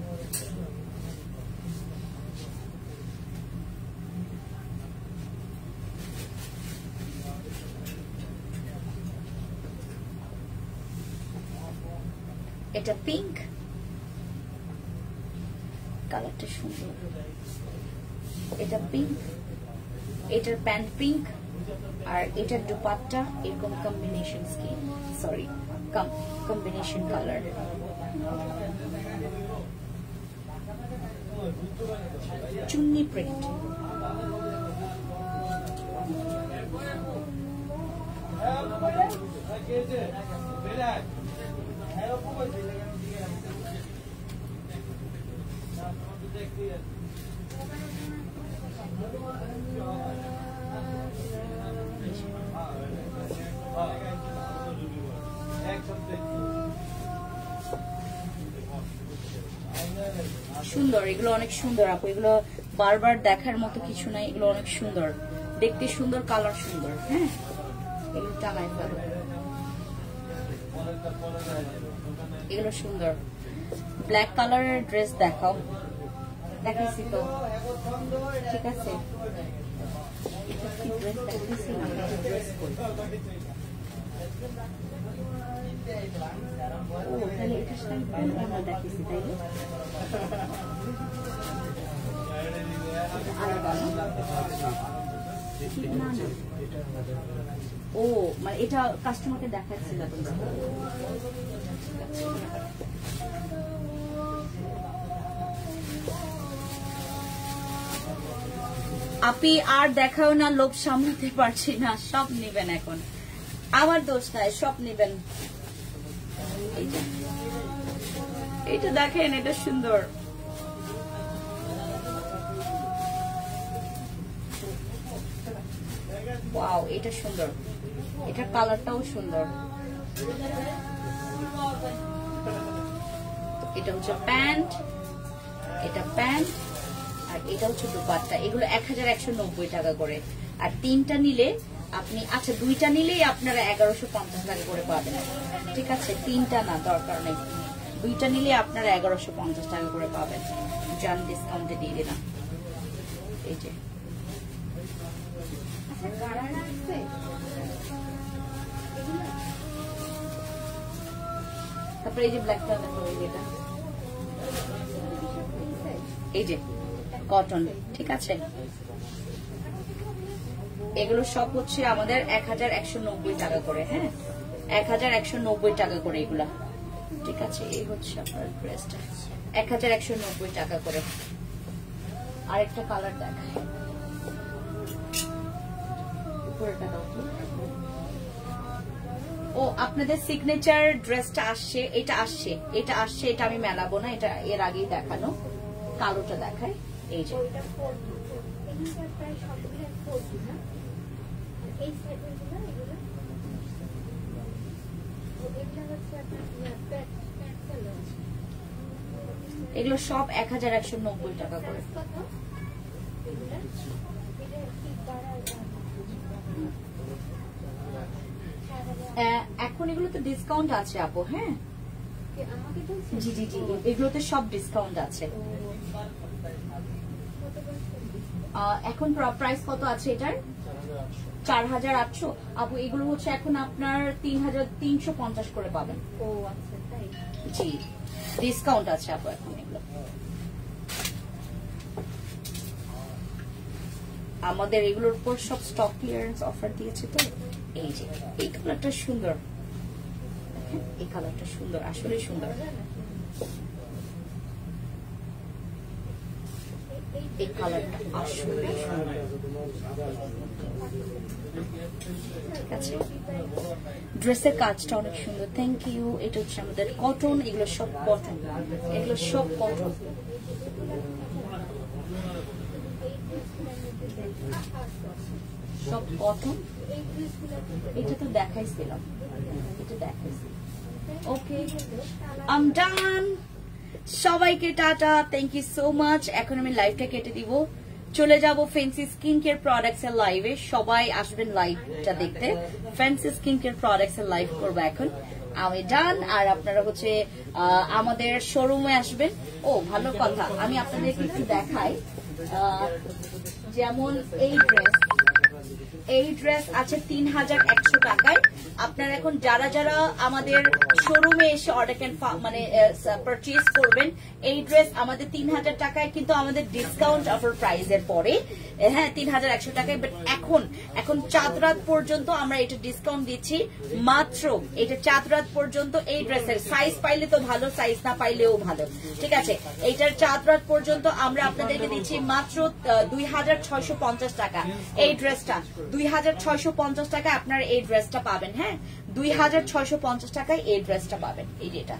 এটা পিঙ্ক কালারটা সুন্দর, এটা পিঙ্ক, এটার প্যান্ট পিঙ্ক, আর এটার দুপাট্টা এরকম combination skin, sorry combination colour. Chunni print, সুন্দর, এগুলো অনেক সুন্দর আপু, এগুলো বারবার দেখার মতো কিছু নাই, এগুলো অনেক সুন্দর, দেখতে সুন্দর, কালার সুন্দর। হ্যাঁ, এগুলো টানাই ফেলো, এগুলো সুন্দর। ব্ল্যাক কালারের ড্রেস দেখাও, দেখাইছি তো, ঠিক আছে। ড্রেস দেখাইছি না, ড্রেস কই? ও তাহলে এটার সাথে আমরা দেখাইছি, তাই না? ও মানে এটা কাস্টমারকে দেখাচ্ছিল। আপনি আর দেখাও না, লোভ সামলাতে পারছি না, সব নিবেন এখন, আমার দোষ নাই, সব নিবেন। এটা দেখেন, এটা সুন্দর, ওয়াও, এটা সুন্দর, এটা কালারটাও সুন্দর। এটা হচ্ছে প্যান্ট, এটা প্যান্ট, আর এটা হচ্ছে দুপাট্টা। এগুলো 1190 টাকা করে, আর তিনটা নিলে আপনি, আচ্ছা দুইটা নিলেই আপনারা 1150 টাকা করে পাবেন। ঠিক আছে, তিনটা না, দরকার নেই, দুইটা নিলে আপনারা 1150 টাকা করে পাবেন, জান ডিসকাউন্টে দিয়ে দিলাম। এই যে তারপরে এই যে ব্ল্যাক কালার এটা এই যে কটন, ঠিক আছে। এগুলো সব হচ্ছে আমাদের 1190 টাকা করে, হ্যাঁ 1190 টাকা করে এগুলা, ঠিক আছে। এই হচ্ছে আপনার ড্রেসটা 1190 টাকা করে। আরেকটা কালার দেখায়, উপরেটা দাও তো। ও আপনাদের সিগনেচার ড্রেসটা আসছে, এটা আসছে, এটা আসছে, এটা আমি মেলাবো না, এটা এর আগেই দেখানো। কালোটা দেখায়, এই যে এগুলো সব 1190 টাকা করে। এখন এগুলো তো ডিসকাউন্ট আছে আপু, হ্যাঁ জি জি জি, এগুলোতে সব ডিসকাউন্ট আছে। এখন প্রাইস কত আছে এটার? 4800 আপু। এগুলো হচ্ছে এখন আপনার 3350 করে পাবেন। ও আচ্ছা তাই, জি ডিসকাউন্ট আছে আপু এখন এগুলো। আমাদের এগুলোর উপর সব স্টক ক্লিয়ারেন্স অফার দিয়েছে তো। এই যে এই কালারটা সুন্দর, এই কালারটা সুন্দর, আসলে সুন্দর। এই কালারটা আসলে সুন্দর, ঠিক আছে। ড্রেসের কাজটা অনেক সুন্দর, থ্যাংক ইউ। এটা হচ্ছে আমাদের কটন, এগুলো সব কটন, এগুলো সব কটন। সব কটন। এটা তো দেখাইছিলাম, এটা দেখাইছি। ওকে আম ডান। সবাইকে টাটা, থ্যাংক ইউ সো মাচ। এখন আমি লাইভটা কেটে দিব, চলে যাব ফ্যান্সি স্কিন কেয়ার প্রোডাক্টস এর লাইভে। সবাই আসবেন লাইভটা দেখতে। ফ্যান্সি স্কিন কেয়ার প্রোডাক্টস এর লাইভ করবো এখন। আমি ডান, আর আপনারা হচ্ছে আমাদের শোরুমে আসবেন। ও ভালো কথা, আমি আপনাদেরকে একটু দেখাই। যেমন এই ড্রেস আছে 3100 টাকায়। আপনারা এখন যারা যারা আমাদের শোরুমে এসে অর্ডার মানে পারচেজ করবেন, এই ড্রেস আমাদের 3000 টাকায়, কিন্তু আমাদের ডিসকাউন্ট অফার প্রাইসের পরে, হ্যাঁ 3100 টাকায়। বাট এখন চাঁদ রাত পর্যন্ত আমরা এটা ডিসকাউন্ট দিচ্ছি মাত্র, এটা চাঁদ রাত পর্যন্ত। এই ড্রেসের সাইজ পাইলে তো ভালো, সাইজ না পাইলেও ভালো, ঠিক আছে। এইটার চাঁদ রাত পর্যন্ত আমরা আপনাদেরকে দিচ্ছি মাত্র 2650 টাকা। এই ড্রেসটা 2650 টাকায় আপনারা এই ড্রেসটা পাবেন, হ্যাঁ 2650 টাকায় এই ড্রেসটা পাবেন। এই যেটা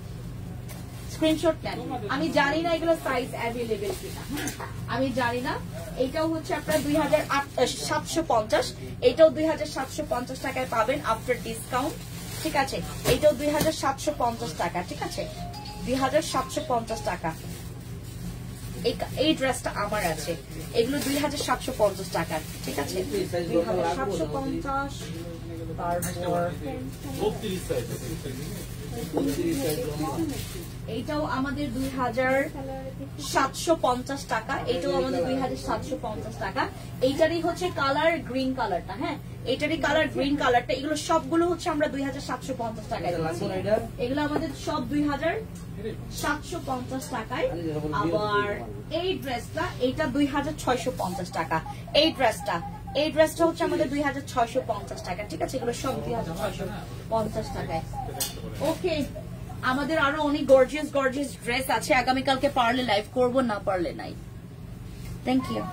স্ক্রিনশট নেন। আমি জানি না এগুলো সাইজ অ্যাভেলেবেল কিনা, আমি জানি না। এটাও হচ্ছে আপনার 2750, এটাও 2750 টাকায় পাবেন আফটার ডিসকাউন্ট, ঠিক আছে। এটাও 2750 টাকা, ঠিক আছে 2750 টাকা। এই ড্রেসটা আমার আছে, এগুলো 2750 টাকা, ঠিক আছে 2750। তারপর এইটাও আমাদের 2750 টাকা, এটাও আমাদের 2750 টাকা। এইটারই হচ্ছে কালার গ্রিন কালারটা, হ্যাঁ এটারই কালার গ্রিন কালারটা। এগুলো সবগুলো হচ্ছে আমরা 2750 টাকায় দিচ্ছি। এগুলো আমাদের সব 2750 টাকায়। আবার এই ড্রেসটা, এইটা 2650 টাকা। এই ড্রেসটা হচ্ছে আমাদের 2650 টাকা, ঠিক আছে। এগুলো সব 2650 টাকায়। ওকে, আমাদের আরো অনেক গর্জিয়াস ড্রেস আছে। আগামীকালকে পারলে লাইভ করব, না পারলে নাই। Thank you.